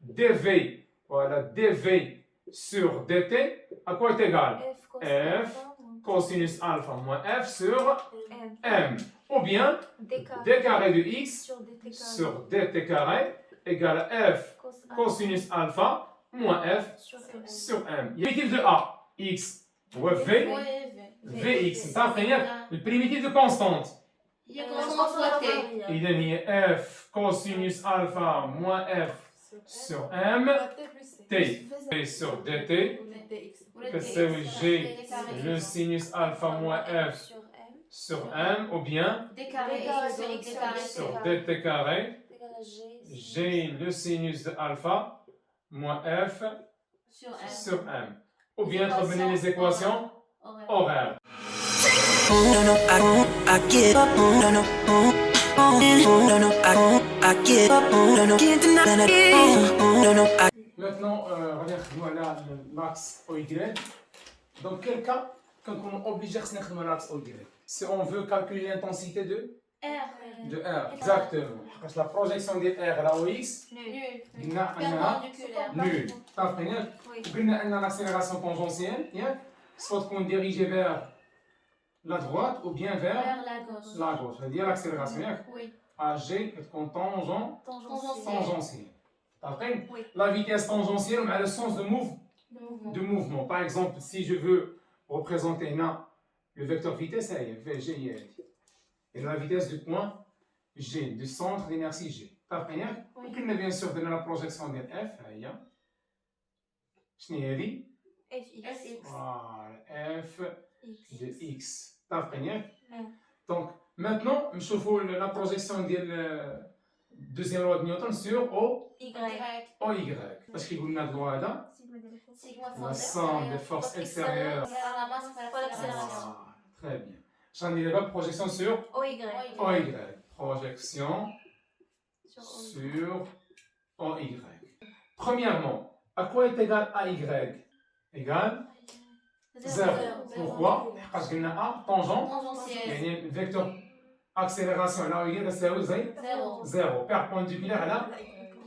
dv, voilà, dv sur dt, à quoi est égal? F cosinus alpha moins f sur m. Ou bien d carré de x sur dt carré égale à f cosinus alpha moins f sur m. Le primitif de a, x, ou v, vx. Ça, le primitif de constante. هي constante fois t. Il est f cosinus alpha moins f sur m t sur dt كتساوي g le sinus alpha moins f sur m ou bien d carré sur dt carré g le sinus de alpha moins f sur m ou bien revenir les équations horaires. No, no, I won't, I give up, no, no, no, no, I won't, I give up, no, no, can't deny it, no, no, I. Maintenant, regarde l'axe OY. Dans quel cas, quand on est obligé de faire l'axe OY? Si on veut calculer l'intensité de R. R, exactement. Parce que la projection de R à OX, Nul. قلنا أنها Perpendiculaire. nulle. تعرفين قلنا أن l'accélération tangentielle soit تكون dirigée vers la droite ou bien vers Vers la gauche. la gauche. C'est-à-dire l'accélération Oui. AG تكون Tangentielle. tangentielle. تعرفين Oui. la vitesse tangentielle مع le sens de mouvement. Par exemple, si je veux représenter là le vecteur vitesse, G, et la vitesse du point G, du centre d'inertie G. تعرفين وكنا bien sûr donner la projection de F, شنو هي هذه؟ Fx. Voilà, F de X. تعرفين Oui. Donc maintenant نشوفوا la projection ديال deuxième loi de Newton sur Y. OY. parce qu'il قلنا هذا اللوا هذا Sigma la force somme des forces extérieures. à la masse fois l'accélération. Ah, très bien. J'en ai pas projection sur OY. OY. Projection sur OY. Premièrement, à quoi est égal AY? Égal 0. Pourquoi? Parce qu'il y a A tangent, Tangentielle. il y a un vecteur accélération à OY تساوي 0 perpendiculaire à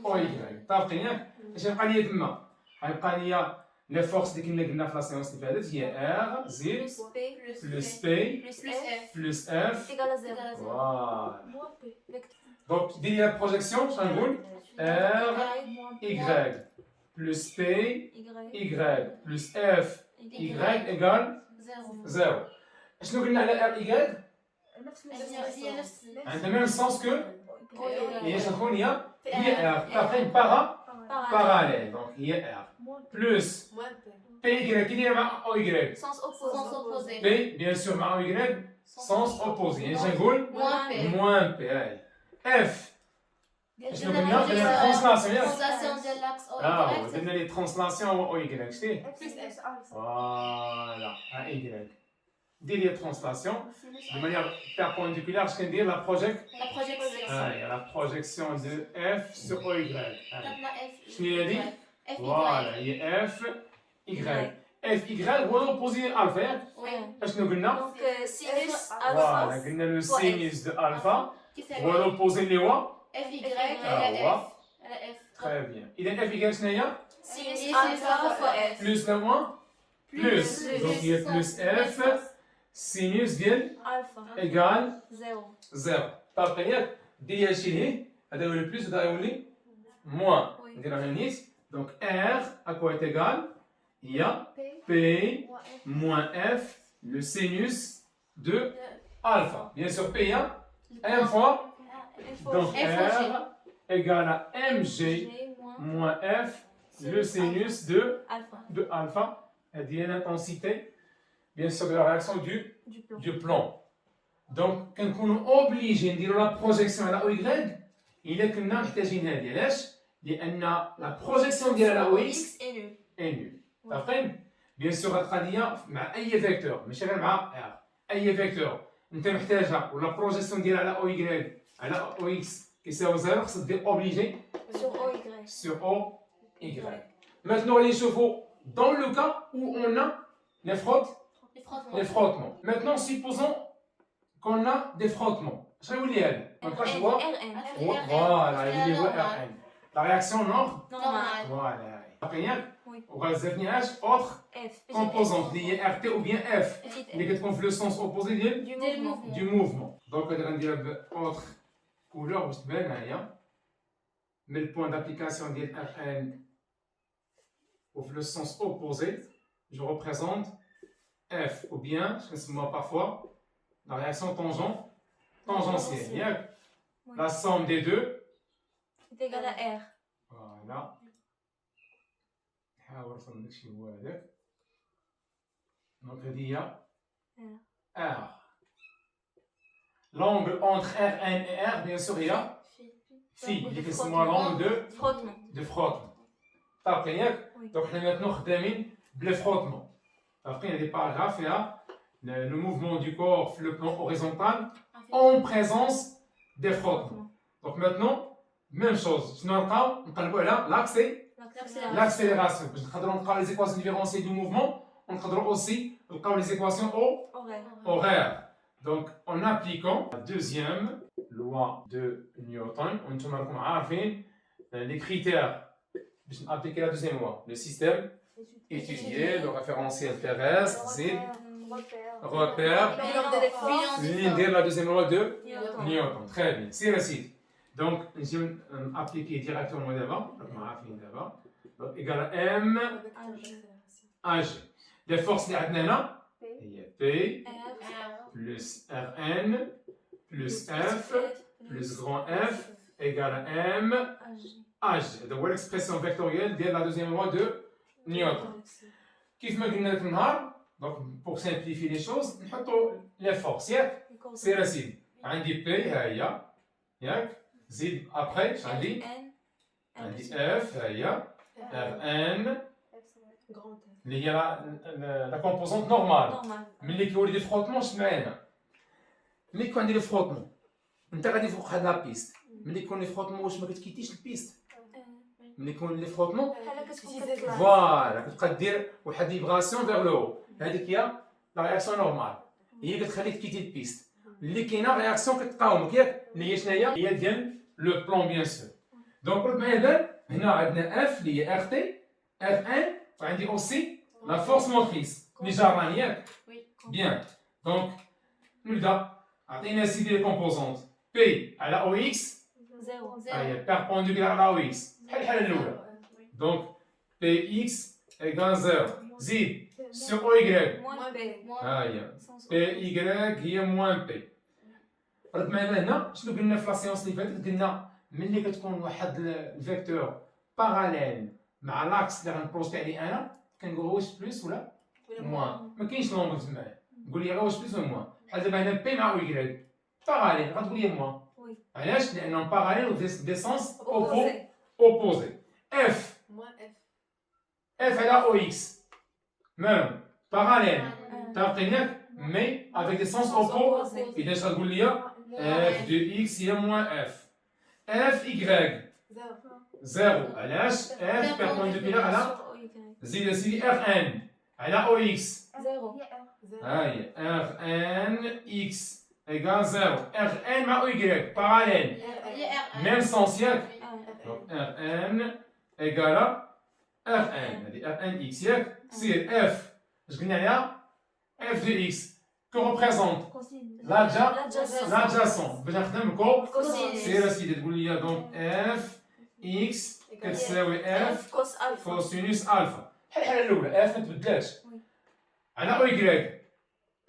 OY. تعرفين ياك؟ اش يبقى لي تما؟ غيبقى لي لي فورس اللي كنا قلنا في لا سيونس اللي فاتت هي R زائد بلس بي بلس اف égale à 0. فوالا. Moins P. دونك ديري لا بروجيكسيون شنو نقول؟ R Y plus P Y plus F Y égale 0. شنو قلنا على R Y؟ هي نفس عندها ميم سونس كو هي شنو تكون هي R. تعرفين parallèle donc هي R plus P Y qui est مع O Y. Sens opposé. P bien sûr مع O Y sens opposé. يعني شنو نقول؟ Moins P. moins P. F شنو قلنا قلنا؟ درنا ترانسلاسيون ياك؟ Translation de l'axe برافو OY. درنا لي ترانسلاسيون او Y شتي؟ Plus F. فوالا à Y. دير لي ترانسلاسيون de manière perpendiculaire je كندير la La projection. la projection de F sur OY. Tapna F. شنو هي هذه؟ F. فوالا هي F Y. F Y هو l'opposé alpha ياك؟ Oui. شنو قلنا؟ Donc sinus فوالا alpha. قلنا لو sinus de alpha Qui fait هو l'opposé اللي هو F Y Ah, elle a F. Elle a F. très bien. إذا F Y شنو هي؟ Sinus alpha fois F. Plus le moins plus. Donc il y a plus F sinus ديال Alpha. égale 0. 0. طابقين ياك؟ ديال هادشي اللي هذا هو البلوس وهذا يولي موان. نديرها نيت. Donc R à quoi est égal? Il y a P moins F le sinus de alpha. Bien sûr P il y a 1 fois. Donc R égale à mg moins F le sinus de alpha. Elle dit l'intensité, bien sûr, de la réaction du plomb. Donc, quand on est obligé de dire la projection à la OY, il est que nous محتاجين هذه علاش؟ لأن la projection ديال la OX est nulle. فاهمين؟ bien sûr غتقضيها مع أي فيكتور ماشي غير مع R. أي فيكتور أنت محتاجها ولا بروجيكسيون ديالها على OY على OX كيساوي 0 خصك دير obligé sur OY. Maintenant, allez نشوفوا dans le cas où on a les frottements. Maintenant, supposons qu'on a des frottements. Je vais vous lire. Donc là, je vois. Voilà, il y a RN. la réaction Normal. voilà. Oui. وغنزيدني autre F. composante اللي هي RT ou bien F اللي كتكون في le sens opposé ديال Du Des mouvement. mouvements. du mouvement. Donc on غنديرها ب autre couleur باش تبان هنايا. Mais le point d'application ديال Rn ou le sens opposé, je représente F ou bien, je connais parfois, la réaction tangentielle. Bien. Oui. La somme des deux, C'est égal à R. voilà. نحاول نرسم لك شي هو هذاك. Donc هذه هي R. L'angle entre Rn et R, bien sûr, il y a phi, اللي كنسموها l'angle Frottement. de frottement. T'as ياك؟ Oui. Donc حنا maintenant خدامين بلي frottement. Après il y a des paragraphes et là le mouvement du corps sur le plan horizontal en présence des frottements. Donc maintenant même chose. شنو نلقاو؟ نقلبوا على l'axe et l'accélération. باش نقدروا نلقاو les équations différentielles du mouvement, on نقدروا aussi نلقاو les équations Horaire. horaires. Donc en appliquant la deuxième loi de Newton, on راكم عارفين les critères باش appliquer la deuxième loi. Le système étudié, le référentiel terrestre, c'est repère. Bilan de l'effort. L'une de la deuxième loi de Newton. Newton. Très bien. C'est le site. Donc, je vais appliquer directement d'abord. Donc, égal à M H. Les forces de Adnana, il y a P plus Rn plus F plus grand F égale à M H. Donc, voilà l'expression vectorielle de la deuxième loi de Newton. كيف ما قلنا لك النهار donc pour simplifier les choses نحطوا les forces ياك سي راسيد عندي بي ها هي ياك زيد ابخي اش عندي اف ها هي ار ان اللي هي لا كومبوزونت نورمال Normal. ملي كيولي دي فروتمون اش معانا ملي كيكون عندي لي فروتمون انت غادي فوق هاد لا بيست ملي يكون لي فروتمون واش ما كتكيتيش البيست ملي يكون لي فروتمون فوالا كتبقى دير واحد ليبراسيون فيغ لو هذيك هي لا رياكسيون نورمال هي كتخليك تكيتي البيست اللي كاينه رياكسيون كتقاومك ياك اللي هي شناهي هي ديال لو بلون بيان سور دونك قلت معايا بان هنا عندنا اف اللي هي ار تي ار ان وعندي اوسي لا فورس موتريس اللي جاراني ياك بيان دونك نبدا عطينا سيدي لي كومبوزونت بي على او اكس Zéro. هي بيربونديكولار على او اكس بحال الحاله الاولى دونك بي اكس ايكال 0 زيد sur OY Moins B. ها هي Sans PY هي موان بي رد معنا هنا شنو قلنا في لاسيونس اللي فاتت قلنا ملي كتكون واحد الفيكتور باراليل مع لاكس اللي غنبروجيتي عليه انا كنقول واش بلس ولا موان ما كاينش لونغ تما قول لي غير واش بلس ولا موان بحال دابا هنا بي مع OY باراليل غتقول لي موان Oui. علاش لانهم باراليل و دي سونس Opposé. opposé اف اف على او اكس مالهم باراليل تعرفين مي avec des sens opposés اذا اش غتقول لي f de x هي moins f f y 0 علاش f perpendiculaire على Sur OY. زيد سيدي r n على او اكس Zéro. ها هي r n x égale 0 r n مع او y parallèle même sens ياك donc r n égale r n هذه r n x ياك تصير f اش قلنا عليها f de x que représente l'adjacent باش نخدم الكو سير اسيدي تقول لي دونك اف اكس كتساوي اف Cos alpha. كوسينوس الفا بحال الحاله الاولى اف ما تبدلاتش على او يكغيك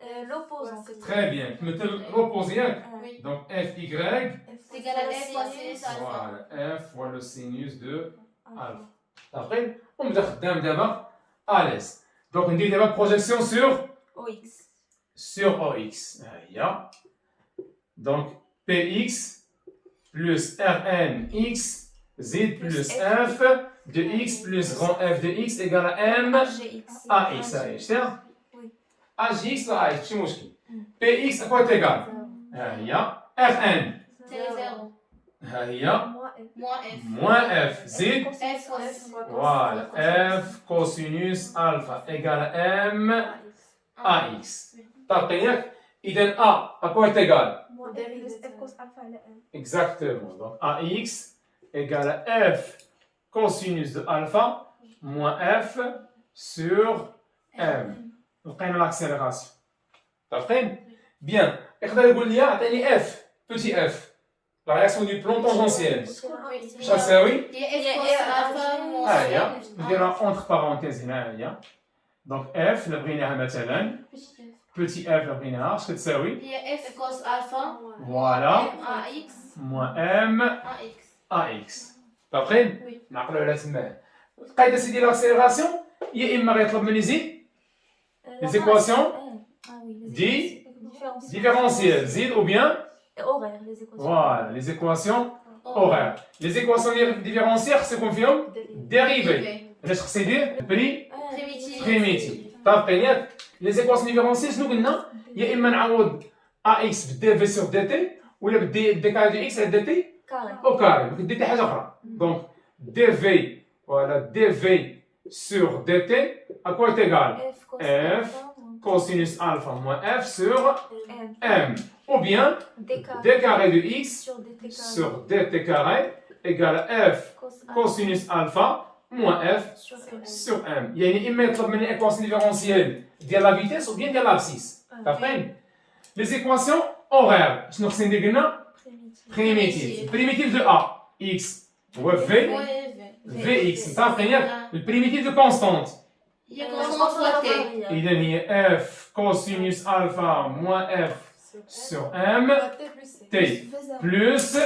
L'opposant. تري بيان تمثل لوبوزي ياك Oui. دونك اف يكغيك C'est égal à F fois sinus alpha. فوالا اف فوا لو سينوس دو الفا صافي ونبدا خدام دابا اليس دونك ندير دابا بروجيكسيون سور OX. sur OX. Donc PX plus RNX Z plus F de X plus grand F de X égale à M AGX. AX. Oui. AGX لا AX ماشي مشكل. PX à quoi est égal ها هي RN C'est 0. ها هي Moins F. moins F Z F fois sinus. voilà F cosinus alpha égale à M AX. تعطيك إذا A à quoi est égal Exactement. Donc AX égale à f cosinus de alpha moins f sur m. لقينا l'accélération. فاهمين؟ Bien. يقدر يقول لي اعطيني f petit f. La réaction du plomb tangentiel. اش غتساوي؟ هي F cos alpha moins هيا F. نديرها entre parenthèses هنا هي. دونك f اللي بغيناها مثلا petit f اللي بغيناها اش كتساوي؟ هي F cos alpha فوالا M AX moins m AX. ax. فاهمين؟ وي. نعقلوا على تماه. القاعده سيدي لاكسيليراسيون يا اما غيطلب مني زيد les équations différentielles زيد ou bien Horaire, les équations. voilà les équations horaires. Les équations différentielles c'est qu'on fait dérivées. علاش خص يدير بري Primitive. بريميتيف. طابقين ياك les équations différentielles شنو قلنا؟ يا اما نعوض ax بالدي في سور دي تي ولا بالدي كاري دو اكس على دي تي Carré. au carré. Donc dT حاجه اخرى. Donc dv voilà dv sur dt à quoi est égal? F cos F alpha moins Cosinus alpha moins f sur M. m. Ou bien D d carré de x sur dt carré. sur dt carré égale f cosinus alpha moins f sur M. sur m. يعني إما يطلب مني équation différentielle ديال la vitesse ou bien ديال l'abscisse. فاهمين؟ Les équations horaires شنو خصني ندير قلنا؟ Primitive. Primitive. Primitive de a x هو v vx. متفقين ياك؟ البريميتيف دو كونستانت. هي constante fois T. إذا هي f cosinus alpha moins f sur m t plus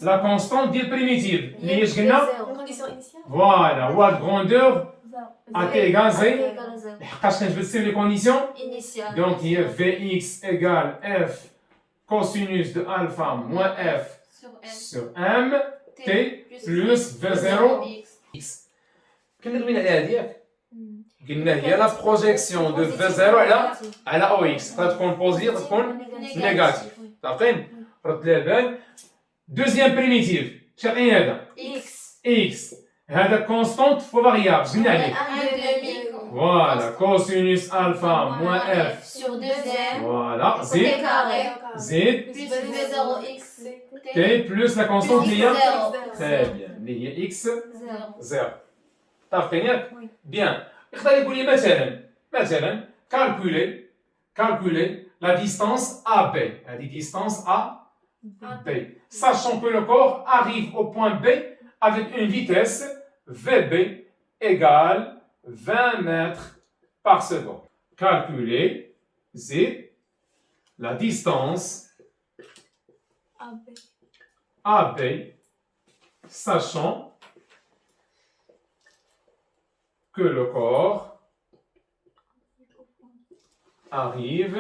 la constante ديال primitive اللي هي اش قلنا؟ Condition initiale. فوالا هو الغروندور à t égale z. égale zéro. لحقاش كنجبد لي كونديسيون Initiale. donc هي vx égale f cosinus de alpha moins f Sur M. sur m t plus v0 x. كنا دوينا عليها هذيك قلنا هي لا بروجيكسيون دو v0 على او اكس تقدر تكون بوزيتيف تكون نيجاتيف. متفقين؟ رد لي البال. دوزيام بريميتيف شنو هذا؟ X. اكس هذا كونستانت فو فاريابل قلنا عليه. 1,5 فوالا كوسينوس الفا موان اف sur 2M. فوالا T زيد carré. زيد Plus V0X. تي بلس لا كونستانت اللي هي Zéro. تري بيان اللي هي اكس Zéro. زيرو. متفقين ياك؟ وي. بيان. يقدر يقول لي مثلا calculer la distance AB. La distance AB. Sachant que le corps arrive au point B avec une vitesse VB égale 20 mètres par seconde. Calculer Z, la distance AB. AB, sachant que le corps arrive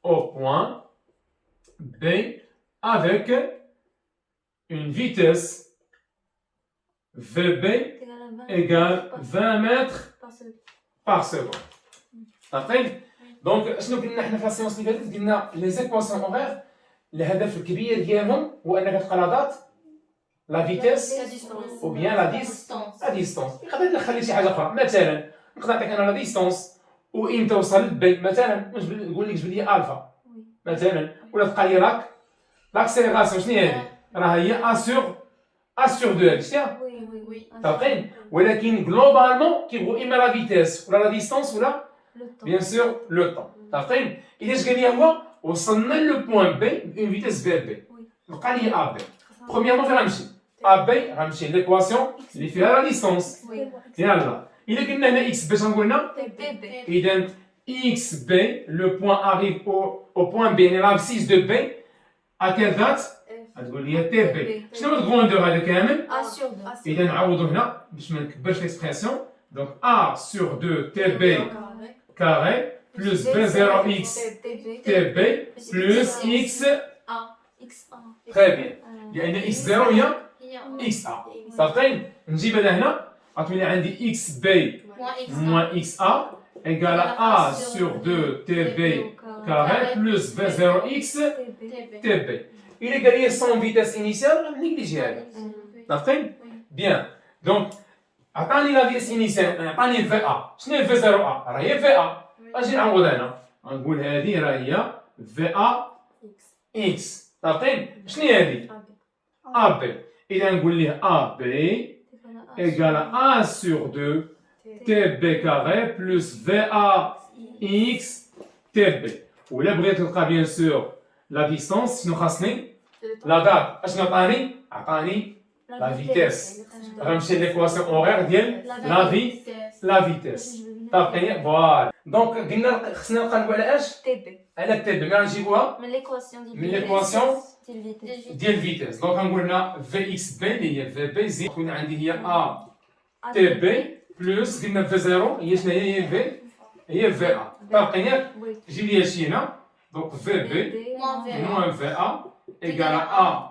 au point B avec une vitesse VB égale 20 mètres par seconde. عارفين؟ دونك شنو قلنا حنا في السيونس اللي فاتت؟ قلنا لي زيكواسيون اوغير الهدف الكبير ديالهم هو انك تلقى لا دات لا فيتيس La distance. ou bien la distance. لا ديستونس. يقدر يدخل لي شي حاجه اخرى مثلا نقدر نعطيك انا لا ديستونس وامتى وصل لبي مثلا نقول لك جبد لي الفا مثلا ولا تلقى لي راك لاكسيليراسيون شنو هي هذه؟ راه هي ا سور 2 شتيها Oui, oui, oui. متفقين؟ ولكن جلوبالمون كيبغوا اما لا فيتيس ولا لا ديستونس ولا Le temps. بيان سور لو طون. متفقين؟ اذا اش قال لي هو وصلنا لو بوان بي بون فيتيس في بي بقى لي ا بي. برومييرمون فين غنمشي؟ ا بي غنمشي ليكواسيون اللي فيها لا ديستونس. Oui. يلا اذا قلنا هنا اكس بي شنو قلنا؟ BB. اذا اكس بي لو بوان اريف او بوان بي يعني لابسيس دو بي ا كيل دات؟ غتقول لي تي بي. شنو هو الغروندور هذا كامل؟ A sur 2. اذا نعوضو هنا باش ما نكبرش ليكسبرسيون دونك ا سور 2 تي بي كاري بلس بي 0 اكس TB. تي بي بلس اكس X1. تري بيان لان اكس 0 هي هي اكس ا. صافين نجيب هذا هنا غتولي عندي اكس بي moins X. moins xa égale à a sur 2 tb carré plus v0x TB. tb. Il est gagné sans vitesse initiale, négligée. متفقين؟ Bien. Donc, عطاني la vitesse initiale, عطاني va. شنو هي v0a؟ راه هي va. اجي نعوض هنا. غنقول هذه راه هي va X. x. متفقين؟ شنو هي هذه؟ AB. ab. إذا نقول ليه AB égale à 1 sur 2 TB carré plus VAX TB. ولا بغيت نلقى bien sûr la distance شنو خاصني؟ la date. اشنو عطاني la vitesse. غنمشي l'équation horaire ديال la vitesse. تعرفيني فوالا. دونك قلنا خصنا نقلبوا على اش؟ تي على التي بي. ملي نجيبوها من ليكواسيون ديال الفيتيس. دونك غنقول لنا في اكس بي اللي هي في بي زيد تكون عندي هي ا تي بي بلس قلنا في زيرو هي شنو هي في هي في ا. تعرفيني جيب لي هادشي هنا. دونك في بي moins VA égale à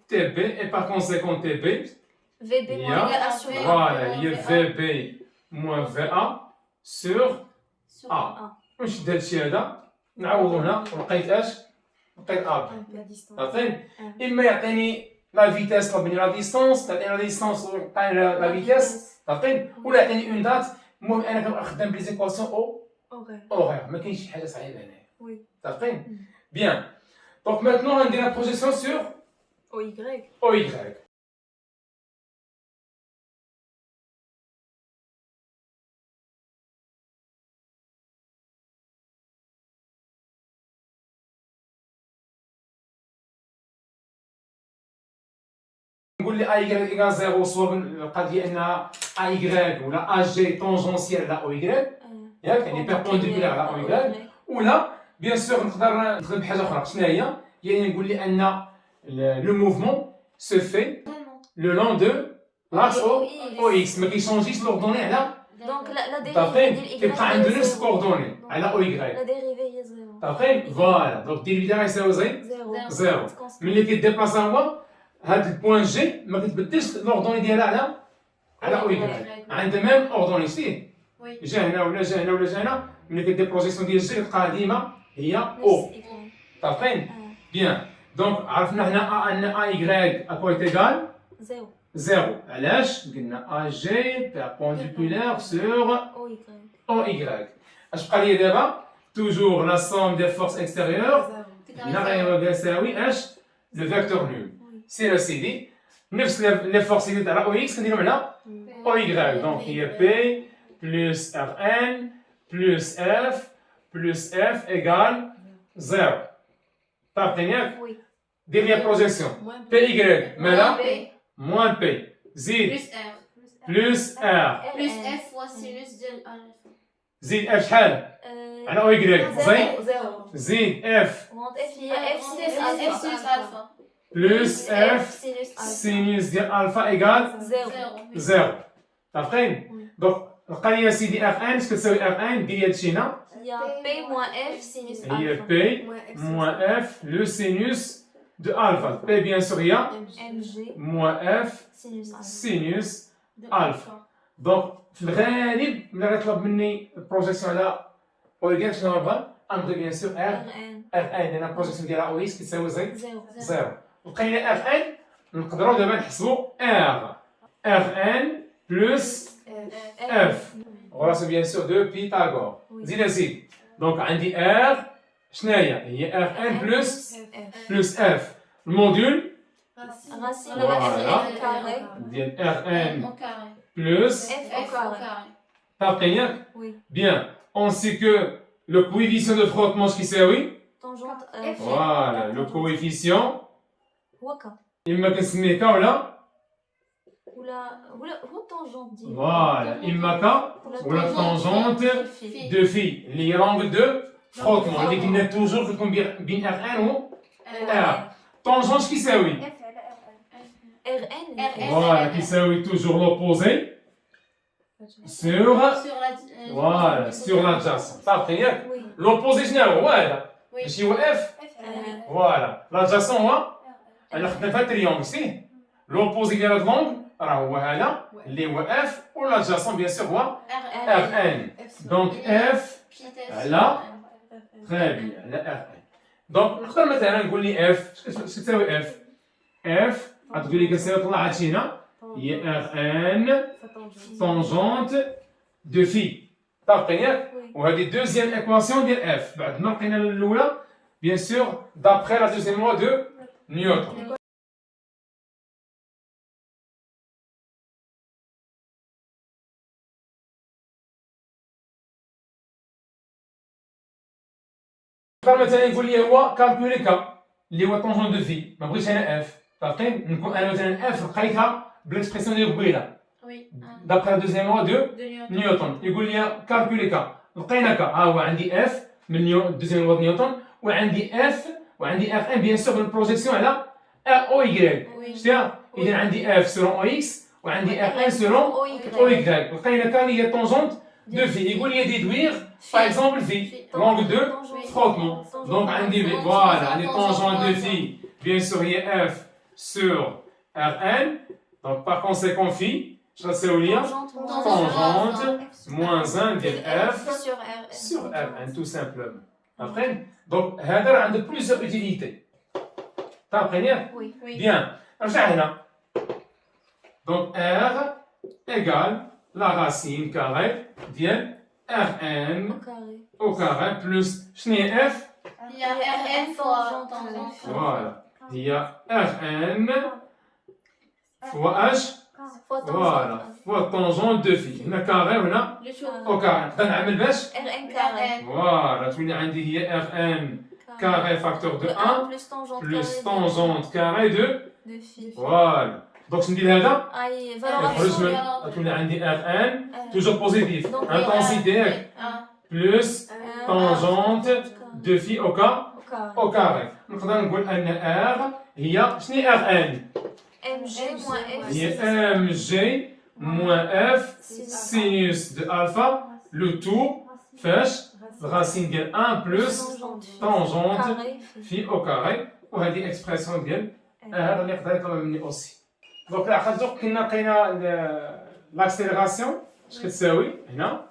TB et par conséquent TB VB il y a voilà il y a VB moins VA sur A. نشد هادشي هذا نعوضو هنا ولقيت اش؟ لقيت A. عرفتي؟ إما يعطيني لا فيتاس طلب مني لا ديستونس، تعطيني لا ديستونس ويعطيني لا فيتاس، عرفتي؟ ولا يعطيني اون دات. المهم أنا كنخدم بليزيكواسيون أوغيغ، ما كاينش شي حاجة صعيبة هنايا. عرفتي؟ Bien. Donc maintenant, on a la projection sur OY. OY. نقول لي اي ايكال 0 سواء القضيه انها اي ولا اجي طونجونسيال على او ياك يعني بيربونديكولار على او ياك ولا بيان سور نقدر نخدم بحاجه اخرى. شنو هي؟ يعني نقول لي ان لو موفمون سو في لو لون دو لاكس او اكس ما كيشونجيش لوردوني على دونك لا ديريفي كيبقى عنده نفس الكوردوني على او ياك. لا ديريفي هي زيرو. صافي فوالا. دونك ديريفي ديالها يساوي زيرو. ملي كيديبلاصا هو هاد البوان جي ما كتبدلش لوردوني ديالها على او ياك. عندها ميم اوردوني سي جا هنا ولا جا هنا ولا جا هنا. ملي كدير بروجيكسيون ديال جي كتلقاها ديما هي او. صافي بيان. دونك عرفنا هنا ان اي اكو ايكال زيرو. علاش؟ قلنا ا جي بيربونديكولار سور او اي. اش بقى لي دابا؟ توجور لا سوم دي فورس اكستيريور هنا غيبقى يساوي اش؟ لو فيكتور نول. سي لا سيدي نفس لي فورس اللي تاع او اكس كنديرهم على او اي. دونك هي بي بلس ار ان بلس اف ايكال زيرو. تعرفين ياك؟ دير لي بروجيكسيون بي اي مالا موان بي زيد بلس ار بلس اف هو السينوس ديال الفا. زيد اف شحال؟ على او اي زيد اف هي اف سينوس الفا بلس اف سينوس ديال الفا ايكال زيرو. عرفتين؟ دونك لقى لي سيدي اف ان اش كتساوي اف ان؟ ديري هادشي هنا هي بي موان اف سينوس الفا. هي بي موان اف لو سينوس دو الفا. بي بيان سور هي ام جي موان اف سينوس الفا. دونك في الغالب ملي غيطلب مني البروجيكسيون على او اي شنو نبغى؟ نبغي بيان سور ار ان لان البروجيكسيون ديال او اكس كتساوي زيرو. لقينا ار ان نقدروا دابا نحسبوا ار ان بلس اف غراس بيان سور دو بيتاغور. زيد دونك عندي ار شنو هي ار ان بلس اف الموديول راسين فوالا كاري ديال ار ان بلس اف او كاري. تعرفين ياك؟ Oui. Bien, on sait que le coefficient de frottement qui s'appelle طونجونت voilà, le coefficient هو كا إما كنسميه كا ولا ولا هو طونجونت ديال voilà إما كا ولا tangente de phi اللي هي l'angle de frottement اللي قلنا توجور كتكون بين R1 و R. tangente كيساوي ار ان voilà كيساوي toujours l'opposé sur l'adjacent. صافي ياك؟ l'opposé شنو هو هذا؟ ماشي هو F voilà l'adjacent هو أنا خدنا فيها تريونغل سي l'opposé ديال هاد لونغ راه هو هذا اللي هو F و l'adjacent بيان سور هو Rn. دونك F على très bien على Rn. دونك نقدر مثلا نقول لي F اش كتساوي F؟ F غتقول لي كتساوي طلع هادشي هنا هي Rn tangente de phi. تعرفين ياك؟ وهذه دوزيام ايكواسيون ديال F. بعد ما لقينا الأولى بيان سور دابخي لا دوزيام لوا دو نيوتن. تقدر مثلا نقول لي هو كالكولي كا اللي هو طونجون دو في ما بغيتش انا اف فاهمين نكون انا مثلا اف لقيتها بالاكسبرسيون ديال قبيله Oui. دابخي لا دوزيام لوا دو De Newton. نيوتن يقول لي كالكولي كا لقينا كا ها هو عندي اف من دوزيام لوا نيوتن وعندي اف وعندي اف ان بيان سور من البروجيكسيون على او اي Oui. شتيها اذا عندي اف سورون او اكس وعندي اف ان سورون او او y لقينا كان هي طونجونت دو في يقول لي ديدوير باغ اكزومبل في لونغ دو فروتمون دونك عندي فوالا عندي طونجونت دو في بيان سور هي اف سور ار ان دونك باغ كونسيكون في شنو غتساوي ليا طونجونت موان 1 ديال اف Sur R. سور ار ان تو سامبلومون فهمتي دونك هذا راه عنده بليزيور اوتيليتي فهمتيني وي Oui. Bien, رجع هنا. Donc R égale la racine carrée ديال Rn au carré plus شنو هي F؟ Il y a Rn fois tangente. Voilà. هي Rn fois H voilà fois tangente de phi. هنا كاري وهنا Le tour. au carré. نقدر نعمل باش؟ ار ان كاري Rn. Voilà, تولي عندي هي Rn carré facteur de 1 plus tangente carré de دو في voilà. Donc je ندير هذا اي يخرج من فالوراسيون تولي عندي Rn toujours positif. Donc, Intensité plus tangente de phi au au carré. نقدر نقول أن R هي شنو هي Rn؟ ام جي موان اف هي mg moins f sinus de alpha le tout فاش الرacine ديال 1 plus tangente phi au carré وهذه اكسبرسيون ديال R اللي يقدر يطلب مني اوسي. دونك لاحظتوا كنا لقينا لاكسيليراسيون اش كتساوي هنا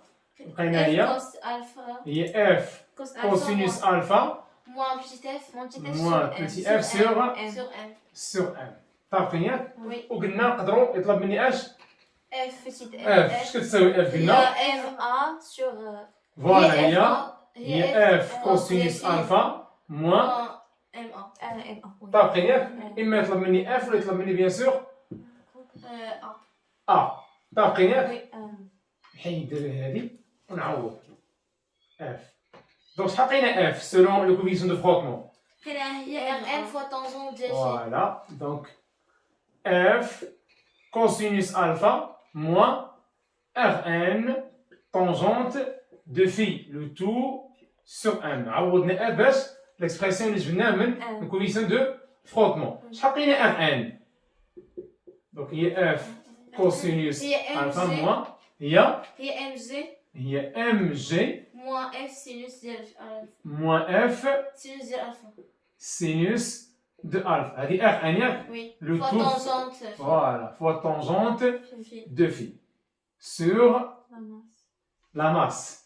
لقينا هي cos alpha. هي f Cos cosinus alpha. alpha Moins petit f. moins petit f sur Sur M. sur m تعرفين ياك Oui. وقلنا نقدروا يطلب مني اش F petit f. f اش كتساوي f Il y قلنا a M. ا سور فوالا هي هي هي f cosinus alpha moins M A. ام ام تعرفين ياك اما يطلب مني f ولا يطلب مني بيان سور A. a تعرفين ياك Oui. نحيد هذه ونعوض f donc شحال لقينا f selon le coefficient de frottement هي Rn fois tangente de G. voilà donc f cosinus alpha moins Rn tangente de phi le tout sur m عوضنا f باش l'expression اللي جبناها من le coefficient de frottement شحال لقينا Rn donc هي f cosinus هي alpha mg. moins هي هي mg mg moins f sinus ديال alpha. moins f Sinus ديال alpha. sinus de alpha هذه Rn ياك Oui. le Fois tout tangente. voilà fois tangente Phi. de phi sur la masse.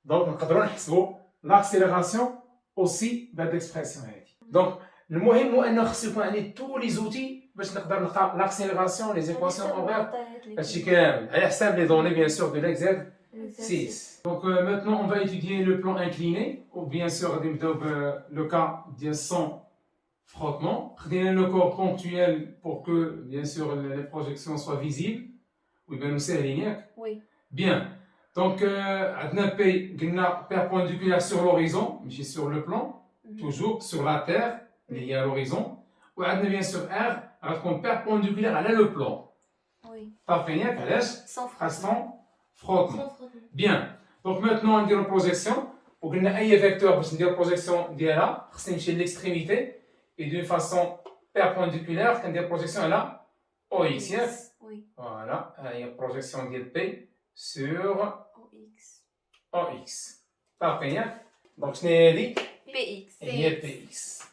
Donc, نقدروا نحسبوا l'accélération aussi بهذه l'expression هذه. Donc, المهم هو أنه خصو يكون عندي tous les outils باش نقدر نلقى l'accélération, les équations horaires هادشي كامل على حساب les données bien sûr de l'exercice 6. Donc maintenant on va étudier le plan incliné ou bien sûr غادي نبداو le cas ديال sans frottement. خدينا le corps ponctuel pour que bien sûr les projections soient visibles ويبانو ساهلين ياك. وي Bien. Donc, عندنا P قلنا perpendiculaire sur l'horizon, ماشي sur le plan, toujours sur la terre, اللي هي l'horizon. وعندنا bien sûr R غتكون perpendiculaire على le plan. وي طافين ياك علاش؟ سون خاصة frottement. Sans frottement. Bien. Donc maintenant نديرو projection. وقلنا أي vecteur باش ندير projection ديالها خصني نمشي l'extrémité et d'une façon perpendiculaire كندير projection على OX ياك؟ وي Voilà, il y a projection ديال P sur او اكس OX. صافي ياك؟ دونك شنو هي هادي؟ بي اكس هي PX.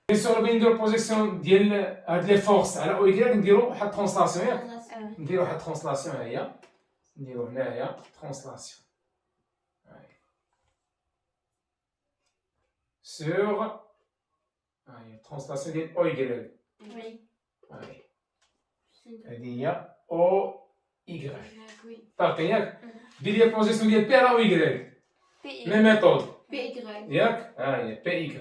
بيان سور بغينا نديرو بروجيكسيون ديال هاد لي فورس على او y نديرو واحد الترانسلاسيون ياك؟ نديرو واحد الترانسلاسيون ها هي. نديرو هنايا ترانسلاسيون. سور ها هي ترانسلاسيون ديال او y. Oui. هادي هي او y. Oui. صافي ياك؟ دير لي بروجيكسيون ديال P على او y. بي ميم ميثود. PY. ياك؟ ها هي بي y.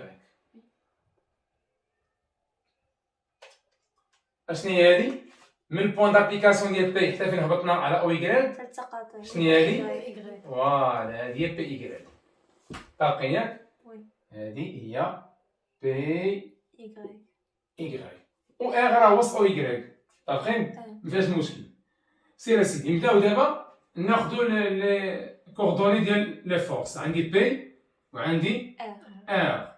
اشنو هي هادي؟ من البوان دابليكاسيون ديال بي حتى فين هبطنا على او y تلتقط شنو هي هادي؟ فوالا هادي هي بي y. باقي ياك؟ وي. هذه هي بي Y. إيكغيك و إر راه وسط أو إيكغيك طابقين؟ مفيهاش مشكل سير أسيدي نبداو دابا ناخدو لي كوردوني ديال لي فورس عندي بي وعندي R. ار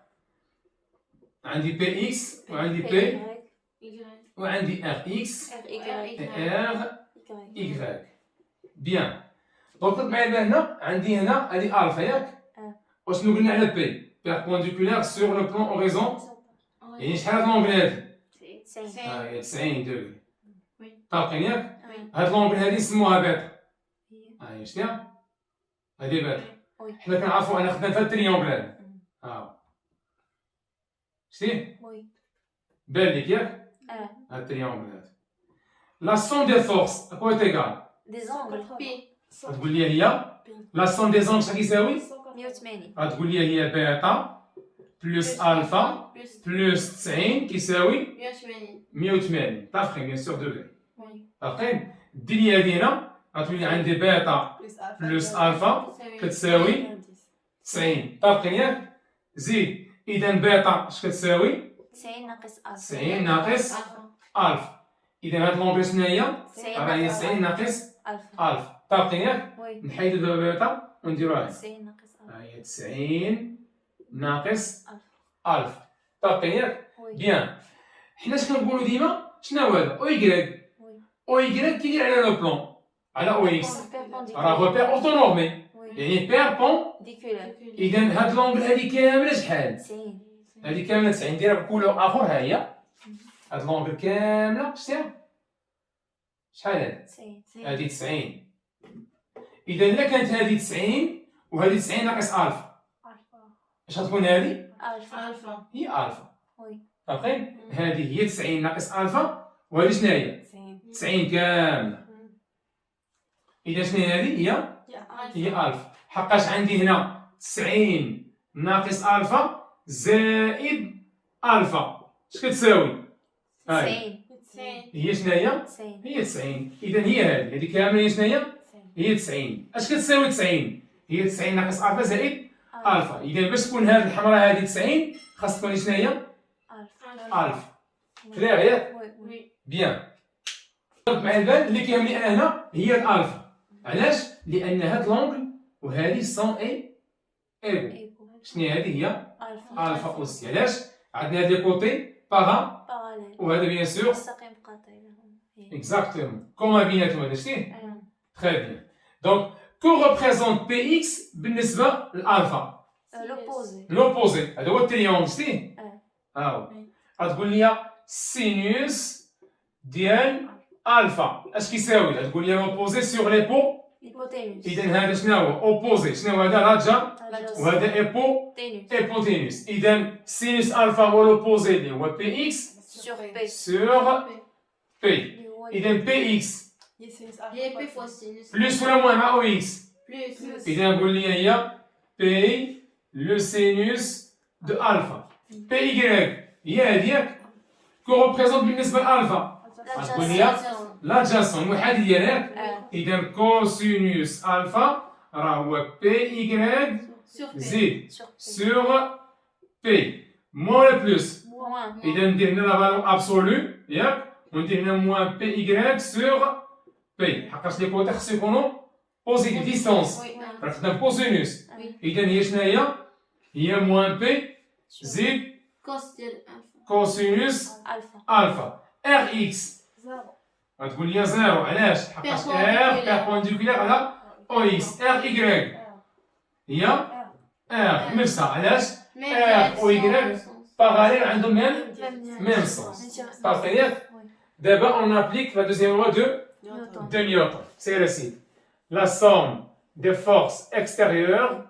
عندي بي إكس وعندي بي Y. وعندي ار إكس R. Y. ار Y. إيكغيك بيان دونك معايا دابا هنا عندي هنا هادي ألفا ياك؟ وشنو قلنا على بي؟ بيربونديكولار سور لو بلون أوريزون يعني شحال هاد لونغل هادي؟ 90. هي 90 دوغري وي. طابقين ياك؟ Oui. هاد لونغل هادي نسموها بيتا هي. هاهي شتيها؟ هادي بيتا وي. حنا كنعرفو أنا خدام فهاد التريونغل هذا ها شتيه؟ وي. بان ليك ياك؟ هاد التريونغل هذا لا سون دي فورس اكو est égal Des angles. P. غتقول لي هي لا سون دي زونغل شحال كيساوي؟ 180. غتقول لي هي بيتا بلس الفا Plus بلس 90 كيساوي 180. 180 طافقين بيان سور دوغري Oui. طابقين دير لي هادي هنا غتولي عندي بيتا بلس الفا كتساوي 90 طابقين ياك زيد اذا بيتا اش كتساوي 90 ناقص ألفا. 90 ناقص Alpha. الفا اذا هاد لونغل شنو هي 90 راه هي 90 ناقص ألفا. الفا طابقين ياك وي. نحيدو دابا بيتا ونديروها 90 ناقص ألفا. ها هي 90 ناقص ألفا. الفا طابقين ياك وي. بيان حنا اش كنقولو ديما شنو هو هذا او يكغيك وي. او يكغيك كيدير على لو بلون على او اكس Perpendiculaire. راه هو بير اوتونورمي وي. يعني بير بون Perpendiculaire. اذا هاد لونغل هادي كامله شحال 90. هادي كامله 90 نديرها بكولور اخر ها هي هاد لونغل كامله شتيها شحال هادي 90. هادي 90 اذا الا كانت هادي 90 وهادي 90 ناقص الفا اش غتكون هادي ألفا. Alpha. هي الفا وي. طابقين هادي هي 90 ناقص الفا وهادي شنو هي 90 كامله اذا شنو هي هادي هي الفا حقاش عندي هنا 90 ناقص الفا زائد الفا اش كتساوي هاي 90. هي شنو هي 90. هي 90 اذا هي هادي كامله هي شنو هي هي 90 اش كتساوي 90 هي 90 ناقص الفا زائد الفا اذا باش تكون هاد الحمراء هادي 90 خاص تكون شنو هي ألفا. الفا كلير ياك وي. وي. بيان مع البال اللي كيهمني انا هنا هي الالفا علاش لان هاد لونغل وهذه سون اي ايغو إيكو. شنو هذه هي ألفا. الفا اوسي علاش عندنا هاد لي كوتي باغا باراليل. وهذا بيان سور مستقيم قاطع لهم. هي. اكزاكتومون كوما بيناتهم هذا شتيه أيوة. تري بيان دونك كو ريبريزونت بي اكس بالنسبه للالفا L'opposé. لوبوزي هذا هو التريونغل شتيه ها هو Oui. غتقول لي سينوس ديال الفا اش كيساوي غتقول لي لوبوزي سور لي بو Hypoténuse. اذا هذا شنو هو اوبوزي شنو هو هذا راجا وهذا ايبو Hypoténuse. ايبوتينوس اذا سينوس الفا هو لوبوزي اللي هو بي اكس Sur P. سور بي اللي هو اذا بي اكس هي P fois sinus. بلس ولا موان مع او اكس Plus. اذا نقول لي هي بي لو سينوس دو الفا بي ايكغيك هي هذيك كو ريبريزونت بالنسبه لالفا غتقول لي لاجاسون المحادي ديالك اذا كوسينوس الفا راه هو بي ايكغيك Sur P. زيد sur P. سور بي موان بلس Moins. اذا ندير هنا لا فالور ابسولو ياك وندير هنا موان بي ايكغيك سور بي حقاش لي كوتي خصو يكونوا بوزيتيف ديستونس Oui. راه خدام كوسينوس Oui. اذا هي شنو هي موان بي زيد Cos ديال alpha. كوسينوس Alpha. الفا ار اكس غتقول لي زيرو علاش حقاش ار بيربونديكولار على او اكس ار ايكغيك هي ار نفسها علاش Mais R ou Y. direction. باراليل عندهم Même même sens sens. طابقين ياك Oui. دابا on applique la deuxième loi de Newton. Newton c'est récit la somme des forces extérieures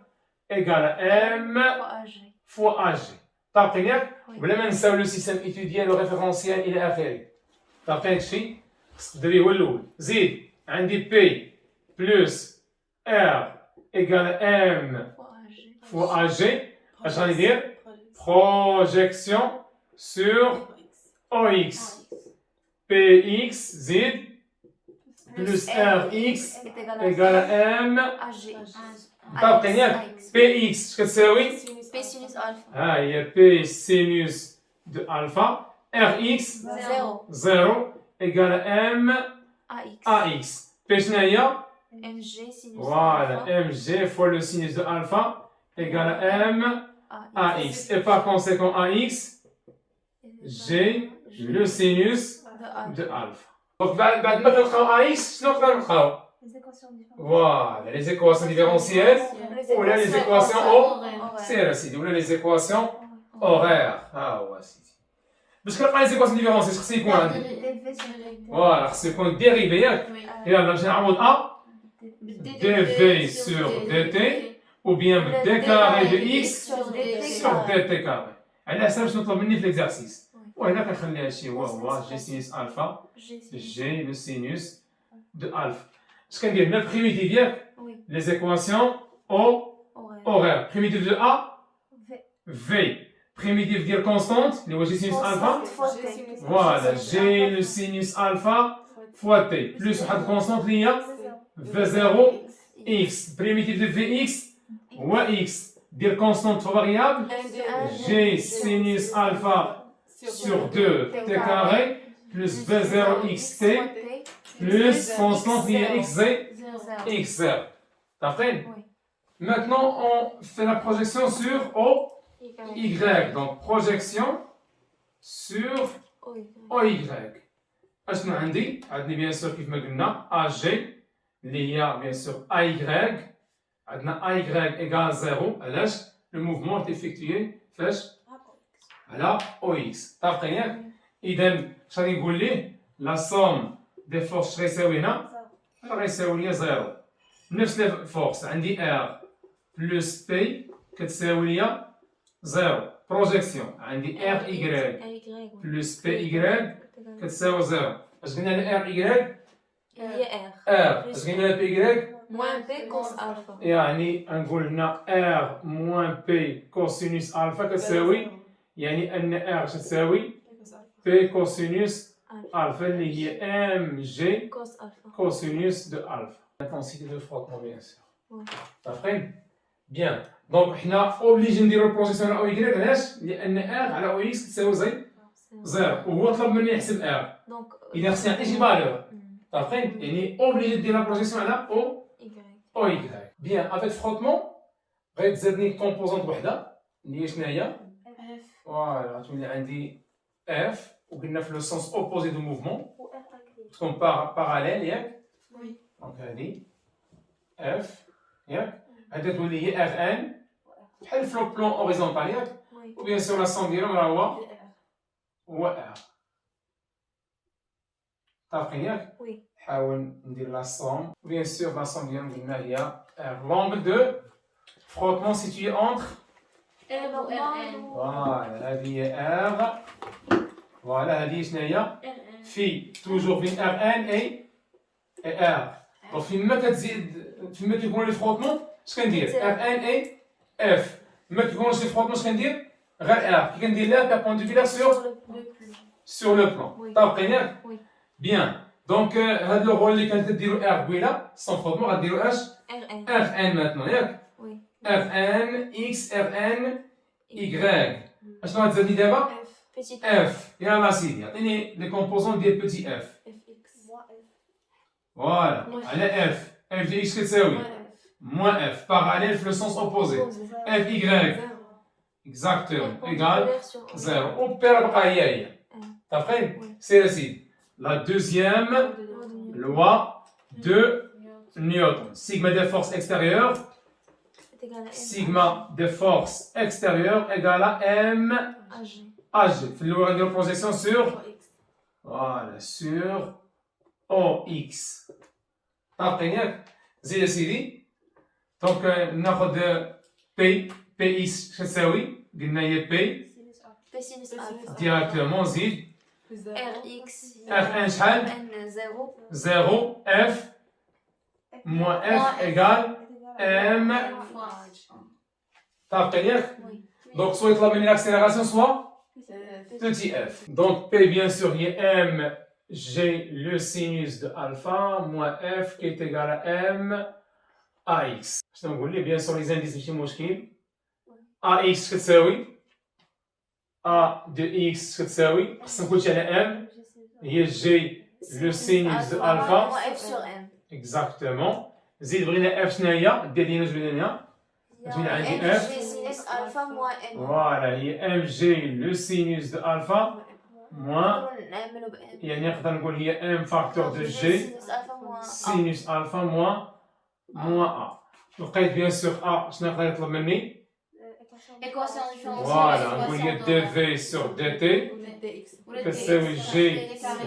égale à m Fois AG. fois ag طابقين ياك Oui. بلا ما نساو لو سيستم ايتوديان لو ريفيرونسيال الى اخره طابقين هادشي خصك ديري هو الاول زيد عندي بي بلس ار égale à m Fois AG. fois ag اش غادي ندير projection sur OX PX زد plus Rx est égale à M. AG. طبقا ياك PX اش كتساوي؟ P sinus alpha. ها هي P sinus de alpha Rx 0. 0 égale à M AX. AX. P شنو هي؟ MG sinus Voilà, alpha. mg fois le sinus de alpha égale à m ax. Et par conséquent, ax, j'ai le sinus de alpha. Donc, بعد ما كنلقاو ax, شنو نقدر نلقاو؟ Voilà, les équations différentielles ou là les équations horaires. سيدي ولا les équations horaires. ها هو سيدي. باش كنلقى les équations différentielles خصو يكون عندي. Voilà, خصو يكون dérivé ياك. Oui. يلا باش نعوض a dv sur dt ou bien d carré de x sur dt carré. على حسب شنو طلب مني في l'exercice. وهنا كنخلي هادشي هو جي سينوس الفا جي لو سينوس دو الفا. اش كندير هنا بريميتيف ياك لي زيكواسيون او horaire. Primitif de a v. Primitif ديال كونستانت اللي هو جي سينوس الفا. فوالا جي لو سينوس الفا فوا تي بلس واحد الكونستانت اللي هي v0 x. Primitif de vx هو x ديال كونستانت فاريابل g sinus alpha sur 2 t carré plus v0 xt plus constante liée xz x0. D'après? Maintenant, on fait la projection sur OY. Donc, projection sur OY. أشنو عندي؟ عندي bien sûr كيف ما قلنا AG اللي هي bien sûr AY. عندنا AY égale 0. علاش؟ Le mouvement est effectué فاش؟ على OX. طابقين ياك؟ إذا اش غادي نقول ليه؟ لا somme des forces غيساوي هنا غيساوي لي 0. نفس لي فورس عندي R plus P كتساوي لي 0. بروجيكسيون عندي RY plus PY كتساوي 0. اش قلنا على RY؟ هي R. اش قلنا على PY؟ moins P cos alpha. يعني نقول هنا R moins P cosinus alpha كتساوي يعني أن R تساوي P cosinus alpha اللي هي MG Cos alpha. cosinus de alpha. L'intensité de frottement bien sûr. Ouais. D'après? Bien. Donc حنا obligé نديرو البروجيكسيون على OY علاش؟ لأن R على OX تساوي زي 0 وهو طلب مني نحسب R. Donc إذا خصني نعطي شي فالور. D'après? يعني obligé ندير لا بروجيكسيون على OY. Bien, avec frottement غيتزادني كومبوزونت وحده اللي هي شنو هي؟ فوالا غتولي عندي F وقلنا في لو سونس اوبوزي دو موفمون تكون باراليل ياك؟ Oui. دونك هادي F ياك؟ هادي تولي هي Rn بحال في لو بلون اوريزونتال ياك؟ وبيان سور لا سون ديالهم راه هو R. طابقين ياك؟ نحاول ندير لا سوم بيان سور لا سوم ديالهم قلنا هي R. L'angle de frottement situé entre R ou Rn. فوالا هذه هي R. فوالا هذه شنو هي؟ Rn. في توجور بين Rn et R. دونك فيما كتزيد فيما كيكون لي فروتمون اش كندير؟ Rn et F. فيما كيكونش لي فروتمون اش كندير؟ غير R. كي كندير لها بيربونديكولار sur le plan. طابقين ياك؟ بيان. دونك هاد لو رول اللي كانت ديرو R قبيله سون فروتمون غديرو اش؟ RN. Rn maintenant ياك؟ Oui. Rn x Rn y. اشنو غتزادني دابا؟ Petit F. يلا سيدي عطيني لي كومبوزون ديال بيتي F. fx. فوالا على F. F de x كتساوي moins F parallèle في le sens opposé. F y exactement égale 0. وبير بقى هي. D'après, c'est ici. La deuxième loi de Newton. Sigma des forces extérieures. Sigma des forces extérieures égale à M H. Fait le projection sur voilà sur OX. طابقين ياك؟ زيد سيدي. دونك ناخذ P PX كتساوي قلنا هي P P sinus alpha. directement زيد Rx. Rn شحال؟ N 0. 0 F moins F égale M. طابقين ياك؟ Donc soit يطلب مني l'accélération soit petit f. Donc P bien sûr il y a M j'ai le sinus de alpha moins f qui est égal à m ax. Je نقول لي bien sûr les indices ماشي مشكل. ax كتساوي a de x كتساوي خصنا كلشي على m هي g le sinus de alpha. Moins f sur m. Exactement. زيد بغينا f شنو هي؟ دير لينا جوج لينا. تولي عندي f. G sinus alpha moins m. Voilà, هي mg le sinus de alpha moins نعملو ب m. يعني نقدر نقول هي m facteur de g Sinus alpha moins a. sinus alpha moins a. لقيت bien sûr a شنو يقدر يطلب مني؟ Équation différentielle. Voilà, نقول هي dv sur dt كتساوي g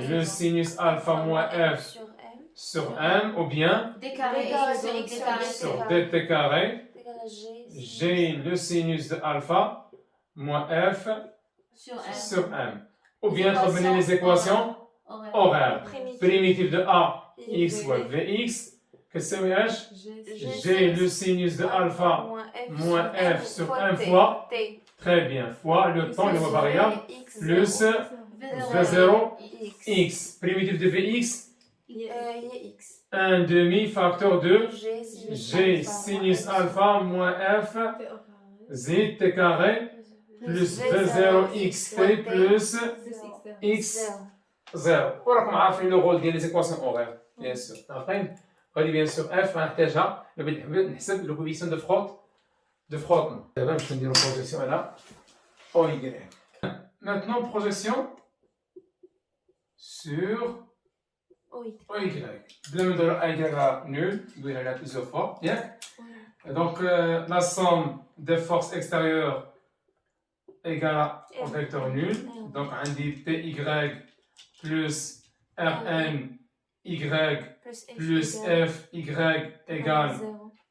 le sinus alpha moins f Sur m. sur m ou bien D carré carré sur sur D X carré sur sur dt carré Égal à g le sinus de alpha moins f M. sur m. Ou bien يطلب مني les équations horaires. Primitive de a x égale vx كتساوي اش؟ g le sinus de alpha moins f sur m fois t. très bien fois le temps le variable plus v0 x. Primitive de vx Il y a x. 1 demi facteur de G g sinus alpha moins f z t carré plus v0 xt plus x 0. وراكم عارفين لو رول ديال لي زيكواسيون اورير بيان سور. عارفين غادي بيان سور اف غنحتاجها نحسب لو كوفيسيون دو فروتمون. دابا نمشيو نديرو بروجيكسيون على او y. Maintenant projection sur Oui. OY. بلا ما نديرو y على نول ندويها على plusieurs fois ياك. Donc la somme des forces extérieures égale au vecteur nul. Donc عندي py plus rn y plus fy égale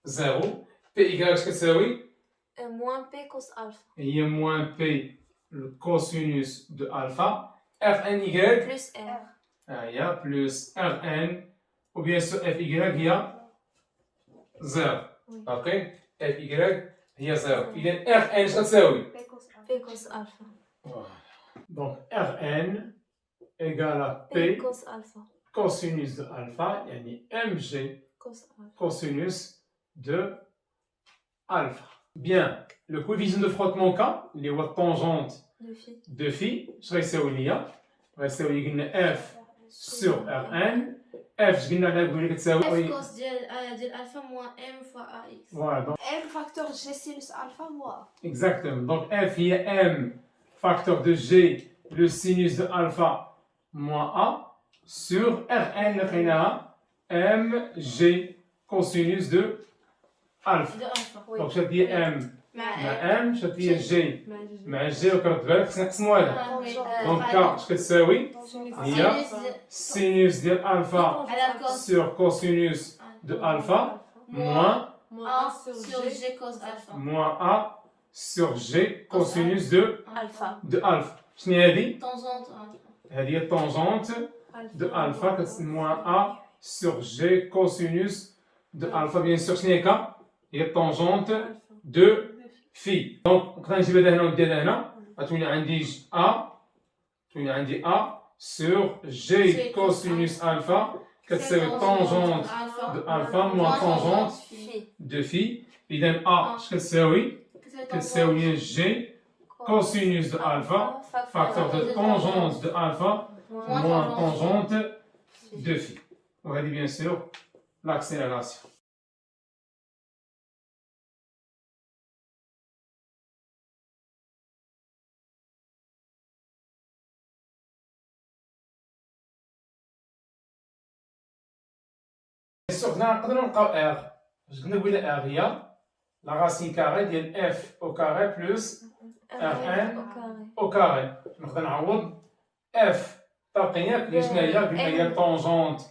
0. py اش كتساوي؟ Moins p cos alpha. هي moins p le cosinus de alpha. rny Plus r. هي plus rn ou bien sûr fy هي 0. اوكي fy هي 0. اذا rn اش كتساوي؟ P cos alpha. Donc Rn égale à P P cos alpha. cosinus de alpha, yani mg Cos alpha. cosinus de alpha. Bien, le coefficient de frottement K, اللي هو tangente De phi. de phi, اش غيساوي ليا؟ غيساوي قلنا F sur Rn. F اش قلنا عليها قلنا كتساوي F cos ديال alpha moins M fois AX. Voilà, donc M facteur G sinus alpha moins. exactement. Donc F il y a M facteur de G le sinus de alpha moins A sur Rn لقيناها mg cosinus de alpha. De alpha. Donc شات هي M مع مع M شات هي G مع G وكرت بالك خصنا نقسمو هذا. M. دونك K اش كتساوي؟ هي sinus ديال alpha على cos sur cosinus de alpha moins A sur G cos alpha. A sur G cosinus Alpha. de alpha. شنو هي هذه؟ Tangente. هذه هي tangente de alpha moins A sur G cosinus de alpha. Bien sûr شنو هي K؟ هي tangente de phi. Donc نقدر نجيب هذا هنا وندير هنا غتولي عندي A تولي عندي A sur G cosinus alpha كتساوي tangente de alpha moins tangente Phi. de phi. إذا A اش كتساوي؟ كتساوي G cosinus de alpha facteur de tangente de alpha moins tangente de phi. وهذه bien sûr l'accélération. Bien sûr نقدروا نلقاو R. واش قلنا بلي R هي la racine carrée ديال f au carré plus Rn au carré. نقدر نعوض f طاقية اللي شنو هي؟ قلنا هي tangente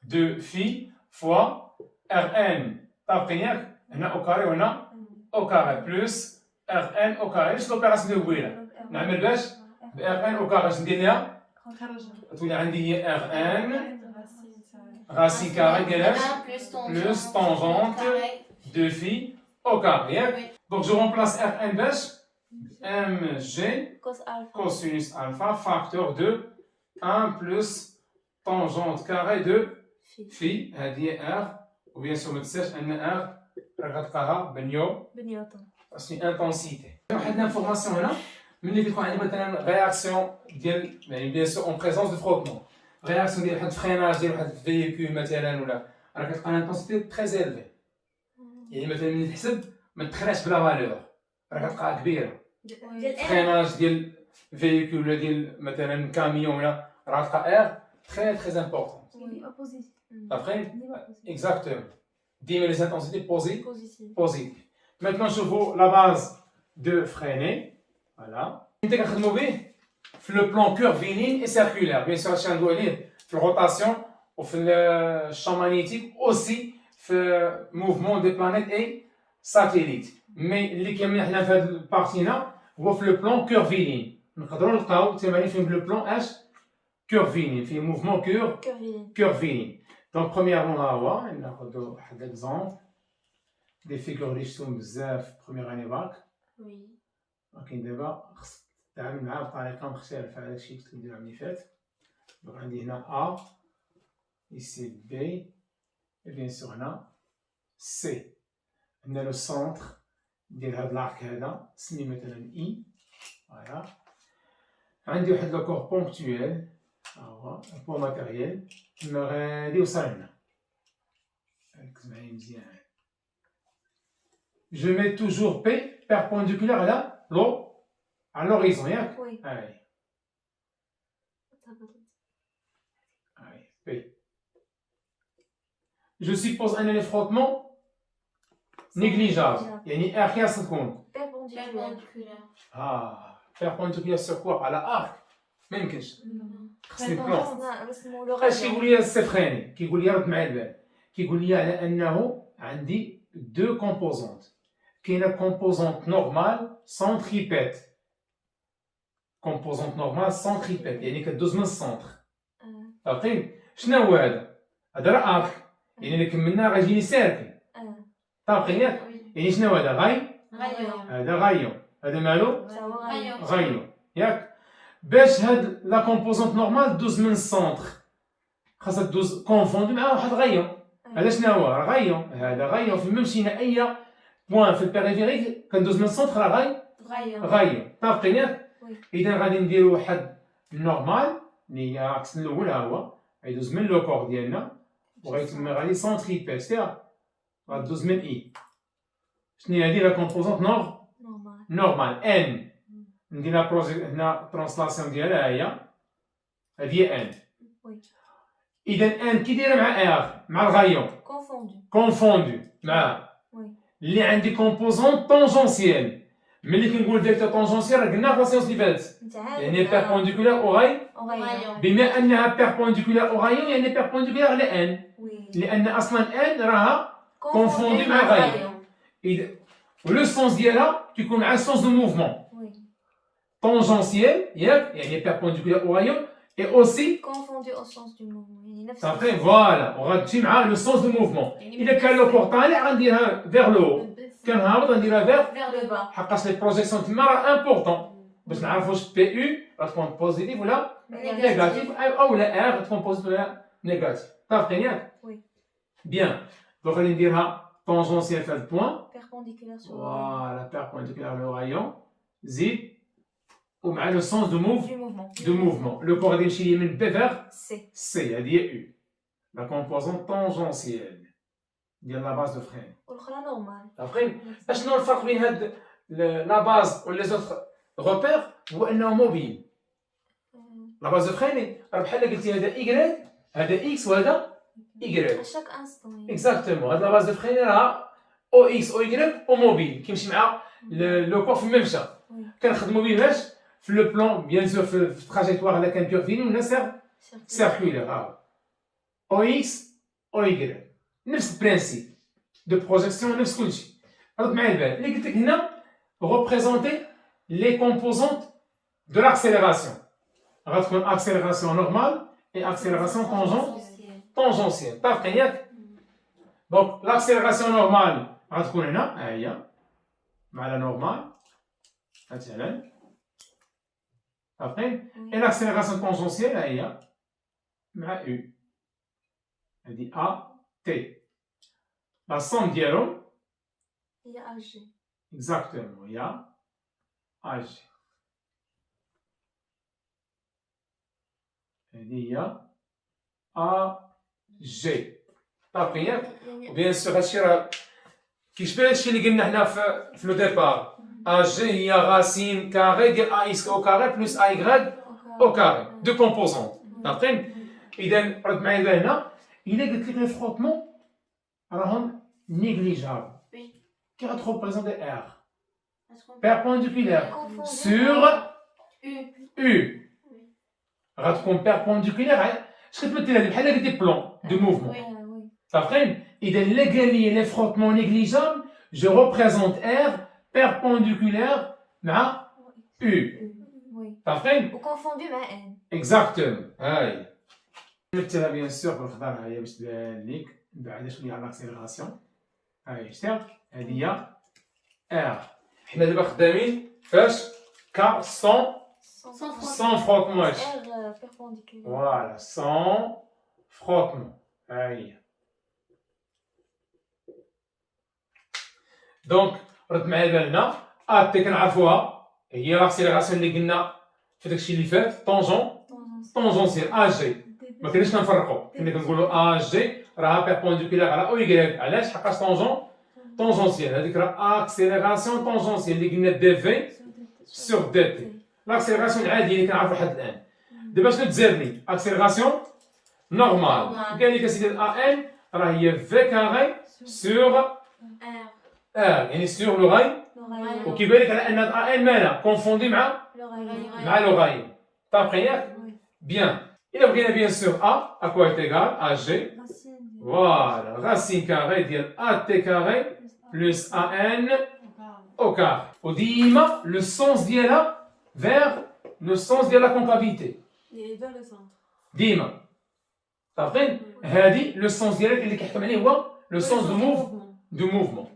de phi fois Rn طاقية هنا au carré وهنا au carré plus Rn au carré. شنو l'opération الأولى؟ نعمل باش ب Rn au carré اش ندير ليها؟ تولي عندي هي Rn racine carrée ديال اش؟ plus tangente de phi au carré. Donc je remplace Rn باش mg Cos alpha. cosinus alpha facteur de 1 plus tangente carrée de في phi هذه R وبيان سور ما تنساش أن R راك غتلقاها بنيوتن. c'est une intensité. واحد l'information هنا ملي كتكون عندي مثلا رياكسيون ديال يعني بيان سور اون بريزونس دو فروتمون رياكسيون ديال واحد الفريناج ديال واحد الفيكول مثلا ولا راه كتلقى لانتونسيتي تري زيلفي يعني مثلا ملي تحسب ما تخلاش بلا فالور راه كتلقاها كبيره ديال R. فريناج ديال فيكول ولا ديال مثلا كاميون ولا راه كتلقى اير تري تري امبورطون ديما اوبوزيت. ابخي ديما اوبوزيت. exactement ديما لي انتونسيتي بوزيتيف. positif. Maintenant, je vous la base de freiner. Voilà. انت كنخدموا به في لو بلان كيرفينين اي سيركولير بيان سور هادشي غندوي عليه في الروتاسيون وفي الشون مانيتيك اوسي في موفمون دي بلانيت اي ساتيليت مي اللي كيهمنا حنا في هاد البارتي هنا هو في لو بلان كيرفينين نقدروا نلقاو تمارين فيهم لو بلان اش كيرفينين فيه موفمون كيرفين. كيرفينين دونك برومييرمون ها هو ناخذ واحد اكزومبل دي فيغور اللي شفتهم بزاف في بروميير اني باك Oui. ولكن دابا خصك تتعامل معاه بطريقه مختلفه على داكشي اللي كنت كندير العام اللي فات دونك عندي هنا ا ici B et bien sûr هنا C عندنا لو سونتر ديال هاد لارك هذا سمي مثلا I فوالا عندي واحد لو كور بونكتويل ها هو بو ماتيريال كما غادي يوصل هنا ركز معايا مزيان Je mets toujours P perpendiculaire à l'horizon, ياك؟ وي. Allez, allez, P. Je suppose un frottement négligeable. يعني R خاصها تكون بيربونديكولار. perpendiculaire sur quoi؟ على arc. ما يمكنش. خصني بلون. رسموا لو اش كيقول لي السفراني؟ كيقول لي رد معايا البال. كيقول لي على انه عندي دو كومبوزونت. كاينه كومبوزونت نورمال سونتريبيت. كومبوزونت نورمال سونتريبيت يعني كدوز من السونتر. عرفتي شنو هو هذا؟ هذا راه ارك يعني الا كملنا غادي يجيني سيركل. طابقين ياك؟ Oui. يعني شنو هو هذا؟ Rayon. هذا غايون. هذا مالو؟ Rayon. غايون ياك؟ باش هاد لا كومبوزونت نورمال دوز من السونتر خاصها دوز كونفوندي مع واحد غايون. هذا شنو هو؟ راه غايون. هذا غايون فين ما مشينا اي بوان في البيريفيري كندوز من السونتر راه Rayon. غايون. طابقين ياك؟ وي. اذا غادي نديرو واحد نورمال اللي هي عكس الاول ها هو غيدوز من لو كور ديالنا وغيتم غادي سونتريبيت سير غادوز من اي شنو هي هادي لا كومبوزونت نورمال. نورمال ان ندير لا بروجي هنا ترانسلاسيون ديالها هي هادي هي ان وي. اذا ان كي دايره مع ار مع الغايون كونفوندو. كونفوندو مع وي. اللي عندي كومبوزونت طونجونسيال ملي كنقول فيكتور طونجونسيال راه قلنا في لاسيونس اللي فاتت يعني بيربونديكولار او غاي اوغايون. بما انها بيربونديكولار او غايون يعني بيربونديكولار لان وي. لان اصلا ان راها كونفوندي مع غايون اذا ولو سونس ديالها كيكون مع السونس دو موفمون وي. طونجونسيال ياك يعني بيربونديكولار او غايون اي اوسي كونفوندو او سونس دو موفمون يعني نفس صافي فوالا وغتمشي مع لو سونس دو موفمون اذا كان لو كور طالع غنديرها فيغ لو كان هابط غنديرها فيغ Vers le bas. حقاش لي بروجيكسيون تما راه امبورطون باش نعرفوا واش بي يو غتكون بوزيتيف ولا نيجاتيف او لا ار غتكون بوزيتيف ولا نيجاتيف طابقين ياك وي. بيان دونك غادي نديرها طونجونسيال في هاد البوان بيربونديكولار سو فوالا بيربونديكولار لو رايون زيد ومع لو سونس دو موف دو موفمون. دو موفمون لو كور غادي يمشي يمين بي فيغ سي. سي هادي هي يو لا كومبوزونت طونجونسيال ديال لا باز دو فرين والاخرى نورمال. طابقين اشنو الفرق بين هاد لا باز و لي زوتر روبير هو انه موبيل لا باز دو فرين راه بحال قلتي هذا ايكغيك هذا اكس وهذا ايكغيك اشاك انستون. اكزاكتومون هاد لا باز دو فرين راها او اكس او ايكغيك او موبيل كيمشي مع لو كور فين ما مشى كنخدموا به باش في لو بلان بيان سور في التراجيكتوار هذا كان كيرفيني ولا سيركولير او اكس او ايكغيك نفس البرانسيب دو بروجيكسيون نفس كلشي رد معايا البال اللي قلت لك هنا représenter les composantes de l'accélération غتكون accélération normale et accélération tangentielle طابقين ياك دونك l'accélération normale غتكون هنا ها هي مع لا نورمال مثلا طابقين et l'accélération tangentielle ها هي مع U. هذه A T. La somme ديالهم هي AG. exactement هي AG. هذه هي AG. صافي ياك؟ يعني وبيان سور هادشي راه كيشبه هادشي اللي قلنا حنا في لو ديبار. AG هي راسين كاري ديال AX au carré plus AY au carré. Deux composantes. صافي؟ إذا رد معايا دابا هنا إلا قلت لك لي فروتمون راهم نيغليجابل. Oui. Qui représente R Est-ce qu'on peut- perpendiculaire confondre sur U. U. غتكون perpendiculaire اش كتمثل هذه بحال قلتي بلون دو موفمون. oui. صافين اذا الا قال لي لي فروتمون نيغليجابل جو ريبريزونت R perpendiculaire مع U. Oui. صافين وconfondu مع N. اكزاكتومون هاي نمثلها بيان سور بالخضر هاهي باش تبان ليك بعدا شويه على لاكسيليراسيون. هاي شتي هذه هي R. حنا دابا خدامين فاش كا 100 sans frottement. R perpendiculaire. Voilà, sans frottement. Aïe. Donc, رد معايا بالنا A T كنعرفوها هي لاكسيليراسيون اللي قلنا في داكشي اللي فات طونجونسيال AG. ما كناش كنفرقوا كنا كنقولوا AG راها بيربونديكولار على او Y. علاش؟ حقاش طونجونسيال هذيك راه اكسيليراسيون طونجونسيال اللي قلنا دي في سور دي تي. لاكسيليراسيون العاديه اللي كنعرفوا لحد الان. دابا شنو تزادني؟ اكسيليراسيون نورمال. قال لك اسيدي ان راه هي في كاري سور R. ار يعني سور لو غاي. L'oreille. وكيبان لك على ان ان مالها كونفوندي مع لو غاي. طابقين ياك؟ بيان. الا بغينا بيان سور ا اكوا ايت ايغال ا جي. فوالا راسين كاري ديال ا تي كاري بلس ا ان او كاري. وديما لو سونس ديالها vers le sens de la concavité. Vers le centre. ديما صافين هذه لو سونس ديالك اللي كيحكم عليه هو لو سونس دو موفمون.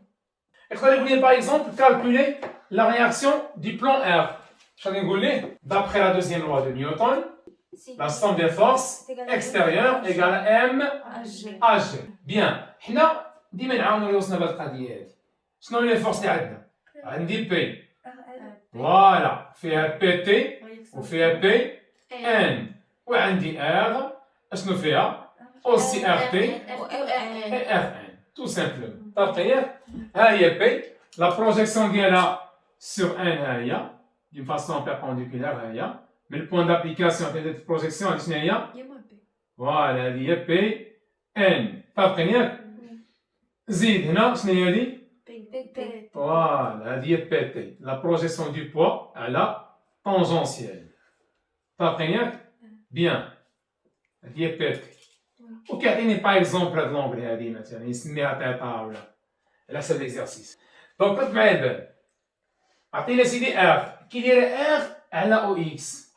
يقدر يقول لي باغ اكزومبل كالكولي لا رياكسيون دي بلان ار. اش غادي نقول ليه؟ دابخي لا دوزيام لوا دو نيوتن لا سوم دي فورس اكستيريور ايغال ام ا جي. بيان حنا ديما نعاونوا راسنا بهاد القضيه هادي. شنو هي الفورس اللي عندنا؟ عندي بي فوالا فيها بي تي وفيها بي ان وعندي ار اشنو فيها اوسي ار تي اي ار ان تو سامبلومون. طابقين ها هي بي لا بروجيكسيون ديالها سور ان ها هي دون فاسون بيربونديكولار ها هي من البوان دابليكاسيون ديال البروجيكسيون هادي شنو هي؟ فوالا هادي هي بي ان. طابقين ياك؟ زيد هنا شنو هي هادي؟ Voilà, هذه هي بي تي لا بروجيكسيون دو بوا على طونجونسيال. طابقين ياك؟ بيان هذه هي بي تي. وكيعطيني باغ اكزومبل هاد لونغل هادي مثلا يسميها تيتا ولا على حسب ليكزارسيس. دونك رد معايا البال عطينا سيدي ار كي داير ار على او اكس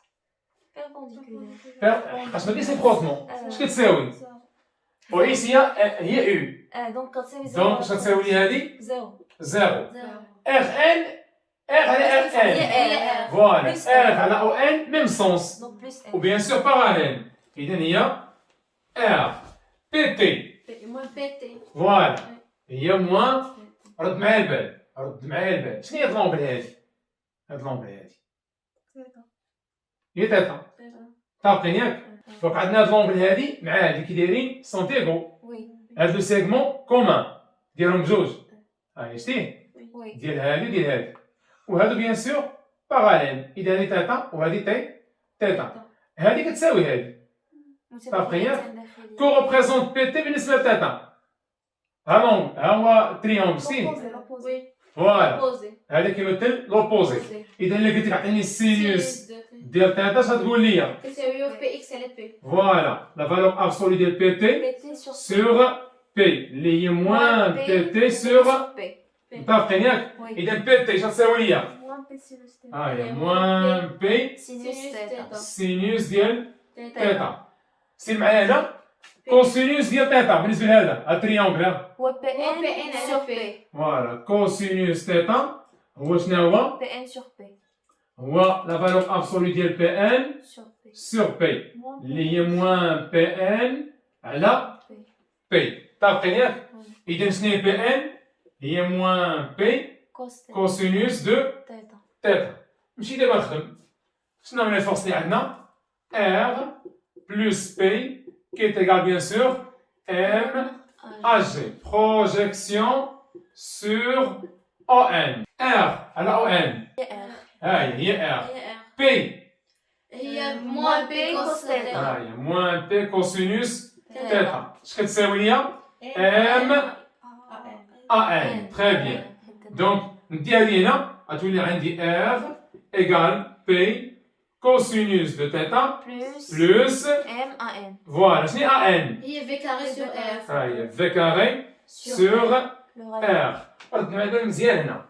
Perpendiculaire. حقاش ما كاينش لي فروتمون اش كتساوي؟ او اكس هي يو Donc quand c'est دونك اش كتساوي لي هادي؟ 0. زيرو. ار ان ار على ار ان فوالا ار على او ان ميم سونس Donc plus N. وبيان سور باراليل. اذا هي ار بي تي Moins PT. فوالا هي موان. رد معايا البال رد معايا البال شنو هي هاد لونغل هادي؟ هاد لونغل هادي هي تيتا. طابقين ياك؟ دونك عندنا هاد لونغل هادي مع هادي كي دايرين سونتيغو. Oui. هاد لو سيغمون كومان ديالهم بجوج. هاي شتيه Oui. ديال هادي وديال هادي وهادو بيان سور باراليل. اذا هادي تيتا وهادي تيتا هادي كتساوي هادي. طابقين ياك؟ كو ريبريزونت بي تي بالنسبه لتيتا ها لونغ ها هو تريونغل شتيه Oui. فوالا Opposé. هذا كيمثل لوبوزي. اذا الا قلت لك عطيني السينيوس ديال تيتا اش غتقول لي؟ تساوي في PX على P. فوالا لا فالور ابسولي ديال بي تي PT sur سور بي اللي هي موان بي تي سور. P. متفقين ياك؟ Oui. اذا بي تي اش غتساوي لي؟ Moins P sinus θ. ها هي موان بي Sinus θ. سينيوس ديال تيتا. سير معايا هنا كوسينيوس ديال تيتا بالنسبه لهذا التريونغل ها. هو PN sur P. فوالا كوسينيوس تيتا هو شنو هو؟ PN sur P. هو la valeur absolue ديال PN Sur P. sur P Moins P. اللي هي moins PN على P. P طابقين ياك؟ Oui. إذا شنو هي PN؟ هي moins P Cos theta. cosinus de Theta. θ. نمشي دابا نخدم. شنو هما لي فورس اللي عندنا؟ R plus P qui est égal bien sûr M AG. Projection sur ON. R على ON. R. هاي هي R. هي R. P هي moins P cos θ. هاي moins P cosinus θ. اش كتساوي ليا؟ M AN. Très bien. Donc نديها لي هنا غتولي عندي R égale P cosinus de θ Plus plus M A N. voilà شنو هي AN؟ هي V carré sur R. هاي V carré sur Le radian. R. ردنا على بالنا مزيان هنا.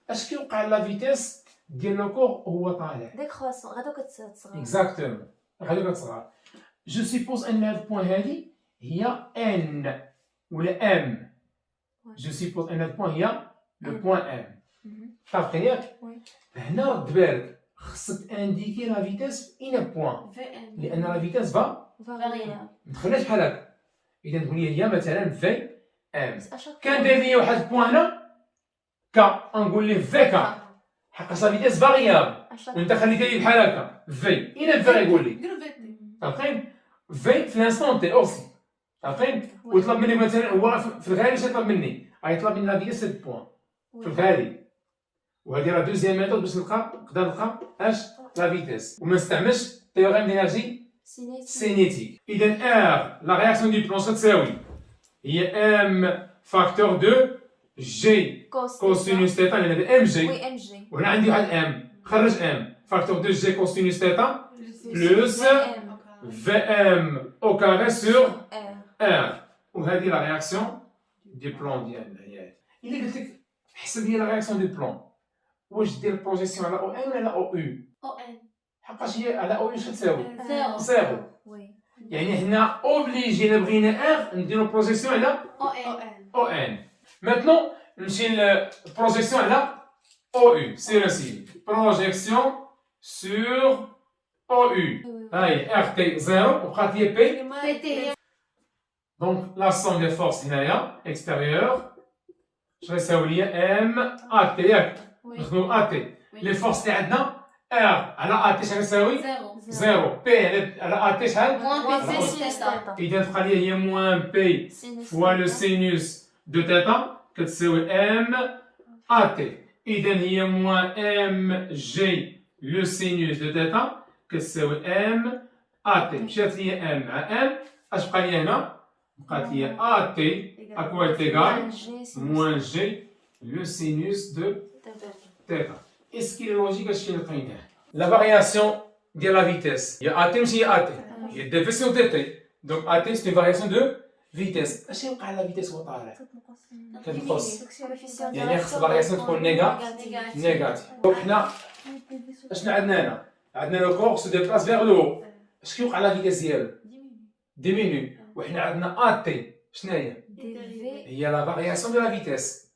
اش كيوقع لا فيتيس ديال لو كور وهو طالع؟ Décroissant. غادو كتصغر. اكزاكتومون غادي كتصغر. جو سيبوز ان هاد البوان هادي هي N ولا M. جو سيبوز ان هاد البوان هي لو بوان M. عرفتي ياك؟ وي. هنا رد بالك خصك انديكي لا فيتيس في ان بوان VN. لان لا فيتيس فا Variable. ما تخليهاش بحال هكا. اذا تقول لي هي مثلا في ام. À chaque كان داير لي واحد البوان هنا كا نقول ليه في كا حقاش لا فيتيس فاريابل À chaque وانت خليتها لي بحال هكا في الى في يقول لي ديرو VT. عارفين في الانستون تي اوسي عارفين ويطلب مني مثلا هو في الغالي شنو يطلب مني غيطلب مني لا فيتيس 7 بوان في الغالي وهذه راه دوزيام ميثود باش نقدر نلقى اش لا فيتيس وما نستعملش تيوريم دينيرجي cinétique. سينيتيك. إذا R لا رياكسيون دو بلون تساوي هي M فاكتور دو جي Cos كوسينوس تيتا لأن هذا ام جي Oui, MG. وهنا عندي واحد ام خرج ام فاكتور دو جي كوسينوس تيتا بلس VM. في ام او كاري سور R. ار وهذه لا رياكسيون دي بلون ديالنا هي. إلا قلت لك حسب لي لا رياكسيون دو بلون واش دير بروجيسيون على او ام ولا على او يو؟ ON. حقاش هي على او يو اش تساوي؟ زيرو. زيرو. Oui. يعني هنا اوبليجي بغينا ار نديرو بروجيسيون على ON. او ان. ماتنون نمشي للبروجيسيون على او يو. سي راسي بروجيسيون سور او يو. Oui, oui. هاي ار تي زيرو وبقات لي بي. PT. دونك لا سوم ديال فورس هنايا اكستيريور اش غيساوي لي ام ا تي ياك Oui. نخدمو ا تي. لي فورس اللي عندنا ار على ا تي شحال غيساوي؟ زيرو. زيرو. بي على ا تي شحال؟ Moins Moins PT P sin sinus θ. θ. إذا تبقى لي هي موان بي Sinus fois le θ. sinus de θ كتساوي m at. إذا هي moins mg le sinus de θ كتساوي m at. مشات لي m مع m اش بقى لي هنا؟ بقات لي at à quoi est égal Moins G sinus moins g le sinus de θ. θ. Est-ce qu'il est logique هادشي اللي لقيناه؟ La variation de la vitesse. Il y a at ماشي هي at. Il y a déviation dt. Donc at c'est une variation de vitesse. اش يوقع على vitesse وهو طالع؟ كتنقص. Coefficient يعني خص الفارياسيون تكون نيجاتيف. دونك حنا اشنا عندنا هنا؟ عندنا لو كور سو ديبلاس فيغ لو هو. اش كيوقع على فيتيس ديالو؟ ديمينيو. وحنا عندنا ا تي شنو هي؟ dérivé هي لا فارياسيون دو لا فيتيس.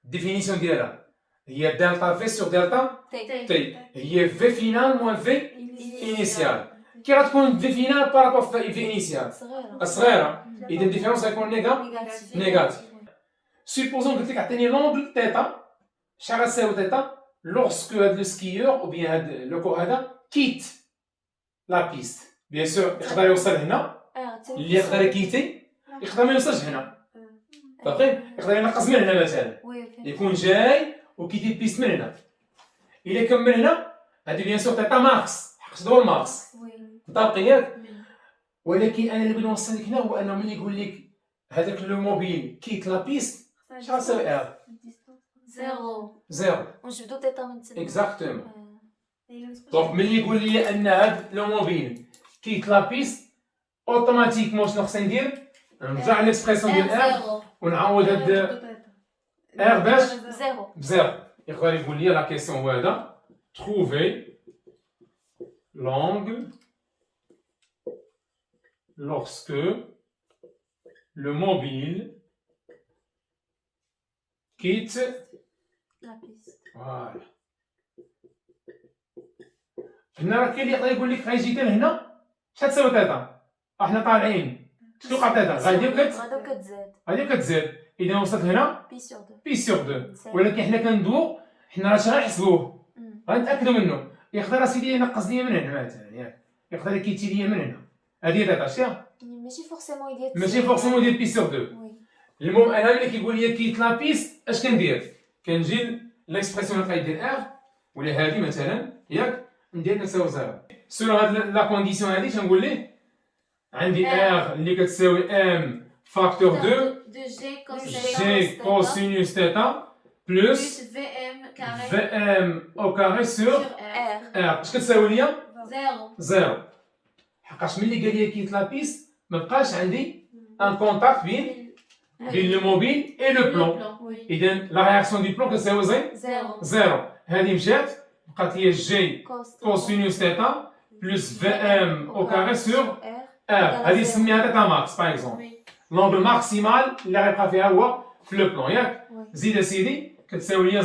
ديفينيسيون ديالها هي دلتا في سور دلتا T. تي. هي في فينال موان في انيسيال. كي غتكون في فينال بارابور في انيسيال؟ صغيرة صغيره. اذا الديفيرونس غيكون négatif نيجاتيف. سيبوزون قلت لك عطيني لونغل تيتا شحال غتساوي تيتا لورسكو هاد لو سكيور او بيان هاد لو كور هذا كيت لا بيست. بيان سور يقدر يوصل هنا R. T. اللي يقدر يكيتي يقدر ما يوصلش هنا باقي يقدر ينقص من هنا مثلا Oui, ok. يكون جاي وكيتي البيست من هنا. الا كمل هنا هادي بيان سور تيتا ماكس حقت هو الماكس Oui. مطابقين ياك. ولكن انا اللي بغيت نوصل لك هنا هو انه ملي يقول لك هذاك لو موبيل كيت لا بيست شحال تساوي ار؟ Zéro. زيرو. ونجبدو تيتا من تما. اكزاكتومون. آه. دونك ملي يقول لي ان هاد لو موبيل كيت لا بيست اوتوماتيكمون شنو خصني ندير؟ نرجع ليكسبريسيون ديال ار زيرو. ونعوض هاد ار باش Zéro. بزيرو. يقدر يقول لي لا كيسيون هو هذا trouver l'angle lorsque le mobile quitte La piste. voilà هنا راه كاين اللي يقدر يقول لك غيجي حتى لهنا شحال تساوي تيتا؟ احنا طالعين شنو وقع تيتا؟ غادي غادو كتزاد غادي كتزاد اذا وصلت هنا بي سور دو بي سور 2 ولكن حنا كندوو حنا راه غنحسبوه غنتاكدوا منه يقدر اسيدي ينقص ليا من هنا مثلا ياك يقدر يكيتي ليا من هنا هذه تيتا شتيها ماشي فورسيمون يدير ماشي فورسيمون ديال بي سور 2 وي المهم انا ملي كيقول لي كيت لا بيست اش كندير كنجي ليكسبرسيون اللي ديال ار ولا هذه مثلا ياك ندير كتساوي زيرو سور هاد لا كونديسيون هادي تنقول ليه عندي ار اللي كتساوي ام فاكتور 2 de G cosine جي كوسينوس تيتا بلس plus VM carré في ام او كاري سور sur R. ار ار اش كتساوي ليا 0. زيرو حقاش ملي قال لي كيت لا بيست مبقاش عندي ان كونتاكت بين لو موبيل اي لو بلون Oui. اذا لا رياكسيون دو بلون كتساوي 0. زيرو هذه مشات بقات هي جي كوسينوس تيتا بلس في ام او كاري سور ار ار هذه سميها تيتا ماكس باغ اكزومبل Oui. لونغل ماكسيمال اللي غيبقى فيها هو في لو بلون ياك وي زيد اسيدي كتساوي ليا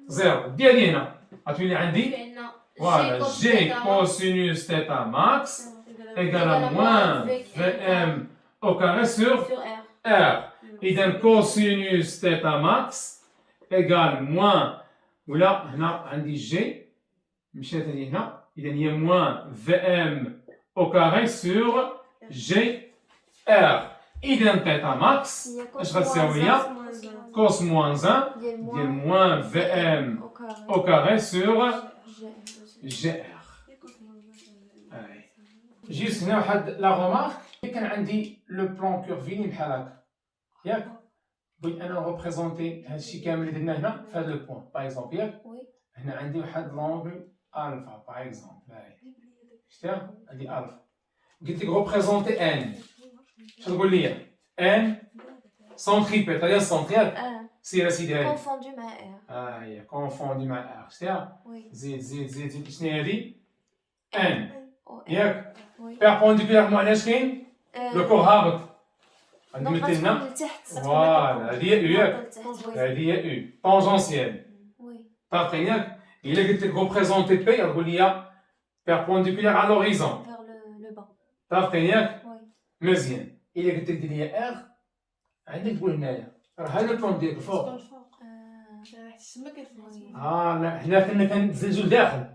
زيرو دير لي هنا غتولي عندي عندنا فوالا جي كوسينوس تيتا ماكس égale moins Vm au carré sur sur R. R. إذا cosinus θ max égale moins ولا هنا عندي جي مشات هذه هنا إذا هي moins Vm au carré sur G R. إذا θ max اش غتساوي ليا cos moins 1 ديال moins Vm au carré sur GR. جيست هنا واحد لا رومارك كان عندي لو بلون كورفيني بحال هكا ياك بغيت انا نغوبريزونتي هادشي كامل اللي درنا هنا في هاد لو بوان باغ اكزومبل ياك وي هنا عندي واحد لونغل الفا باغ اكزومبل هاي شفتيها هادي الفا قلت لك غوبريزونتي ان شنو تقول لي ان سونتريبيت هادي السونتر ياك ار سير اسيدي هادي كونفوندو مع ار هي كونفوندي مع ار شفتيها وي زيد زيد زيد زيد شنو هي هادي ان او ار ياك وي بيربونديكولارمون علاش كاين لو كور هابط دونك غنمثل لنا غتكون لتحت فوالا هذه هي او ياك هذه هي او طونجونسيال وي طاقين ياك الا قلت لك ريبريزونتي بي تقول لي بيربونديكولار على لوريزون فيغ لو بان طاقين ياك وي مزيان الا قلت لك دير لي ار عندك تقول هنايا راه هذا البلون ديالك فوق لا حنا كنا كنزلزل لداخل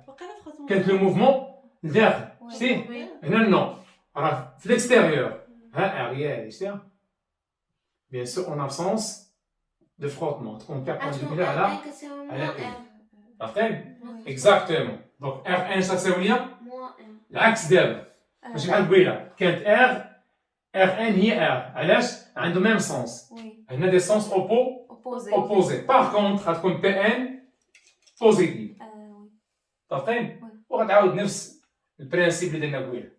كانت لو موفمون لداخل شتي Oui. هنا نو راه في الاكستيريور ها ار هي شتيها بيان سور اون ابسونس دو فروتمون تكون بيربونديكولار على R كتساوي على moins R. عرفتي اكزاكتومون دونك ار ان تساوي ليا moins R. العكس دابا ماشي بحال قبيله كانت ار ان هي ار علاش عنده ميم سونس وي هنا دي سونس اوبوزي اوبوزي باغ كونتر غتكون بي ان بوزيتيف وي عرفتي وغتعاود نفس البرانسيب اللي درنا قبيله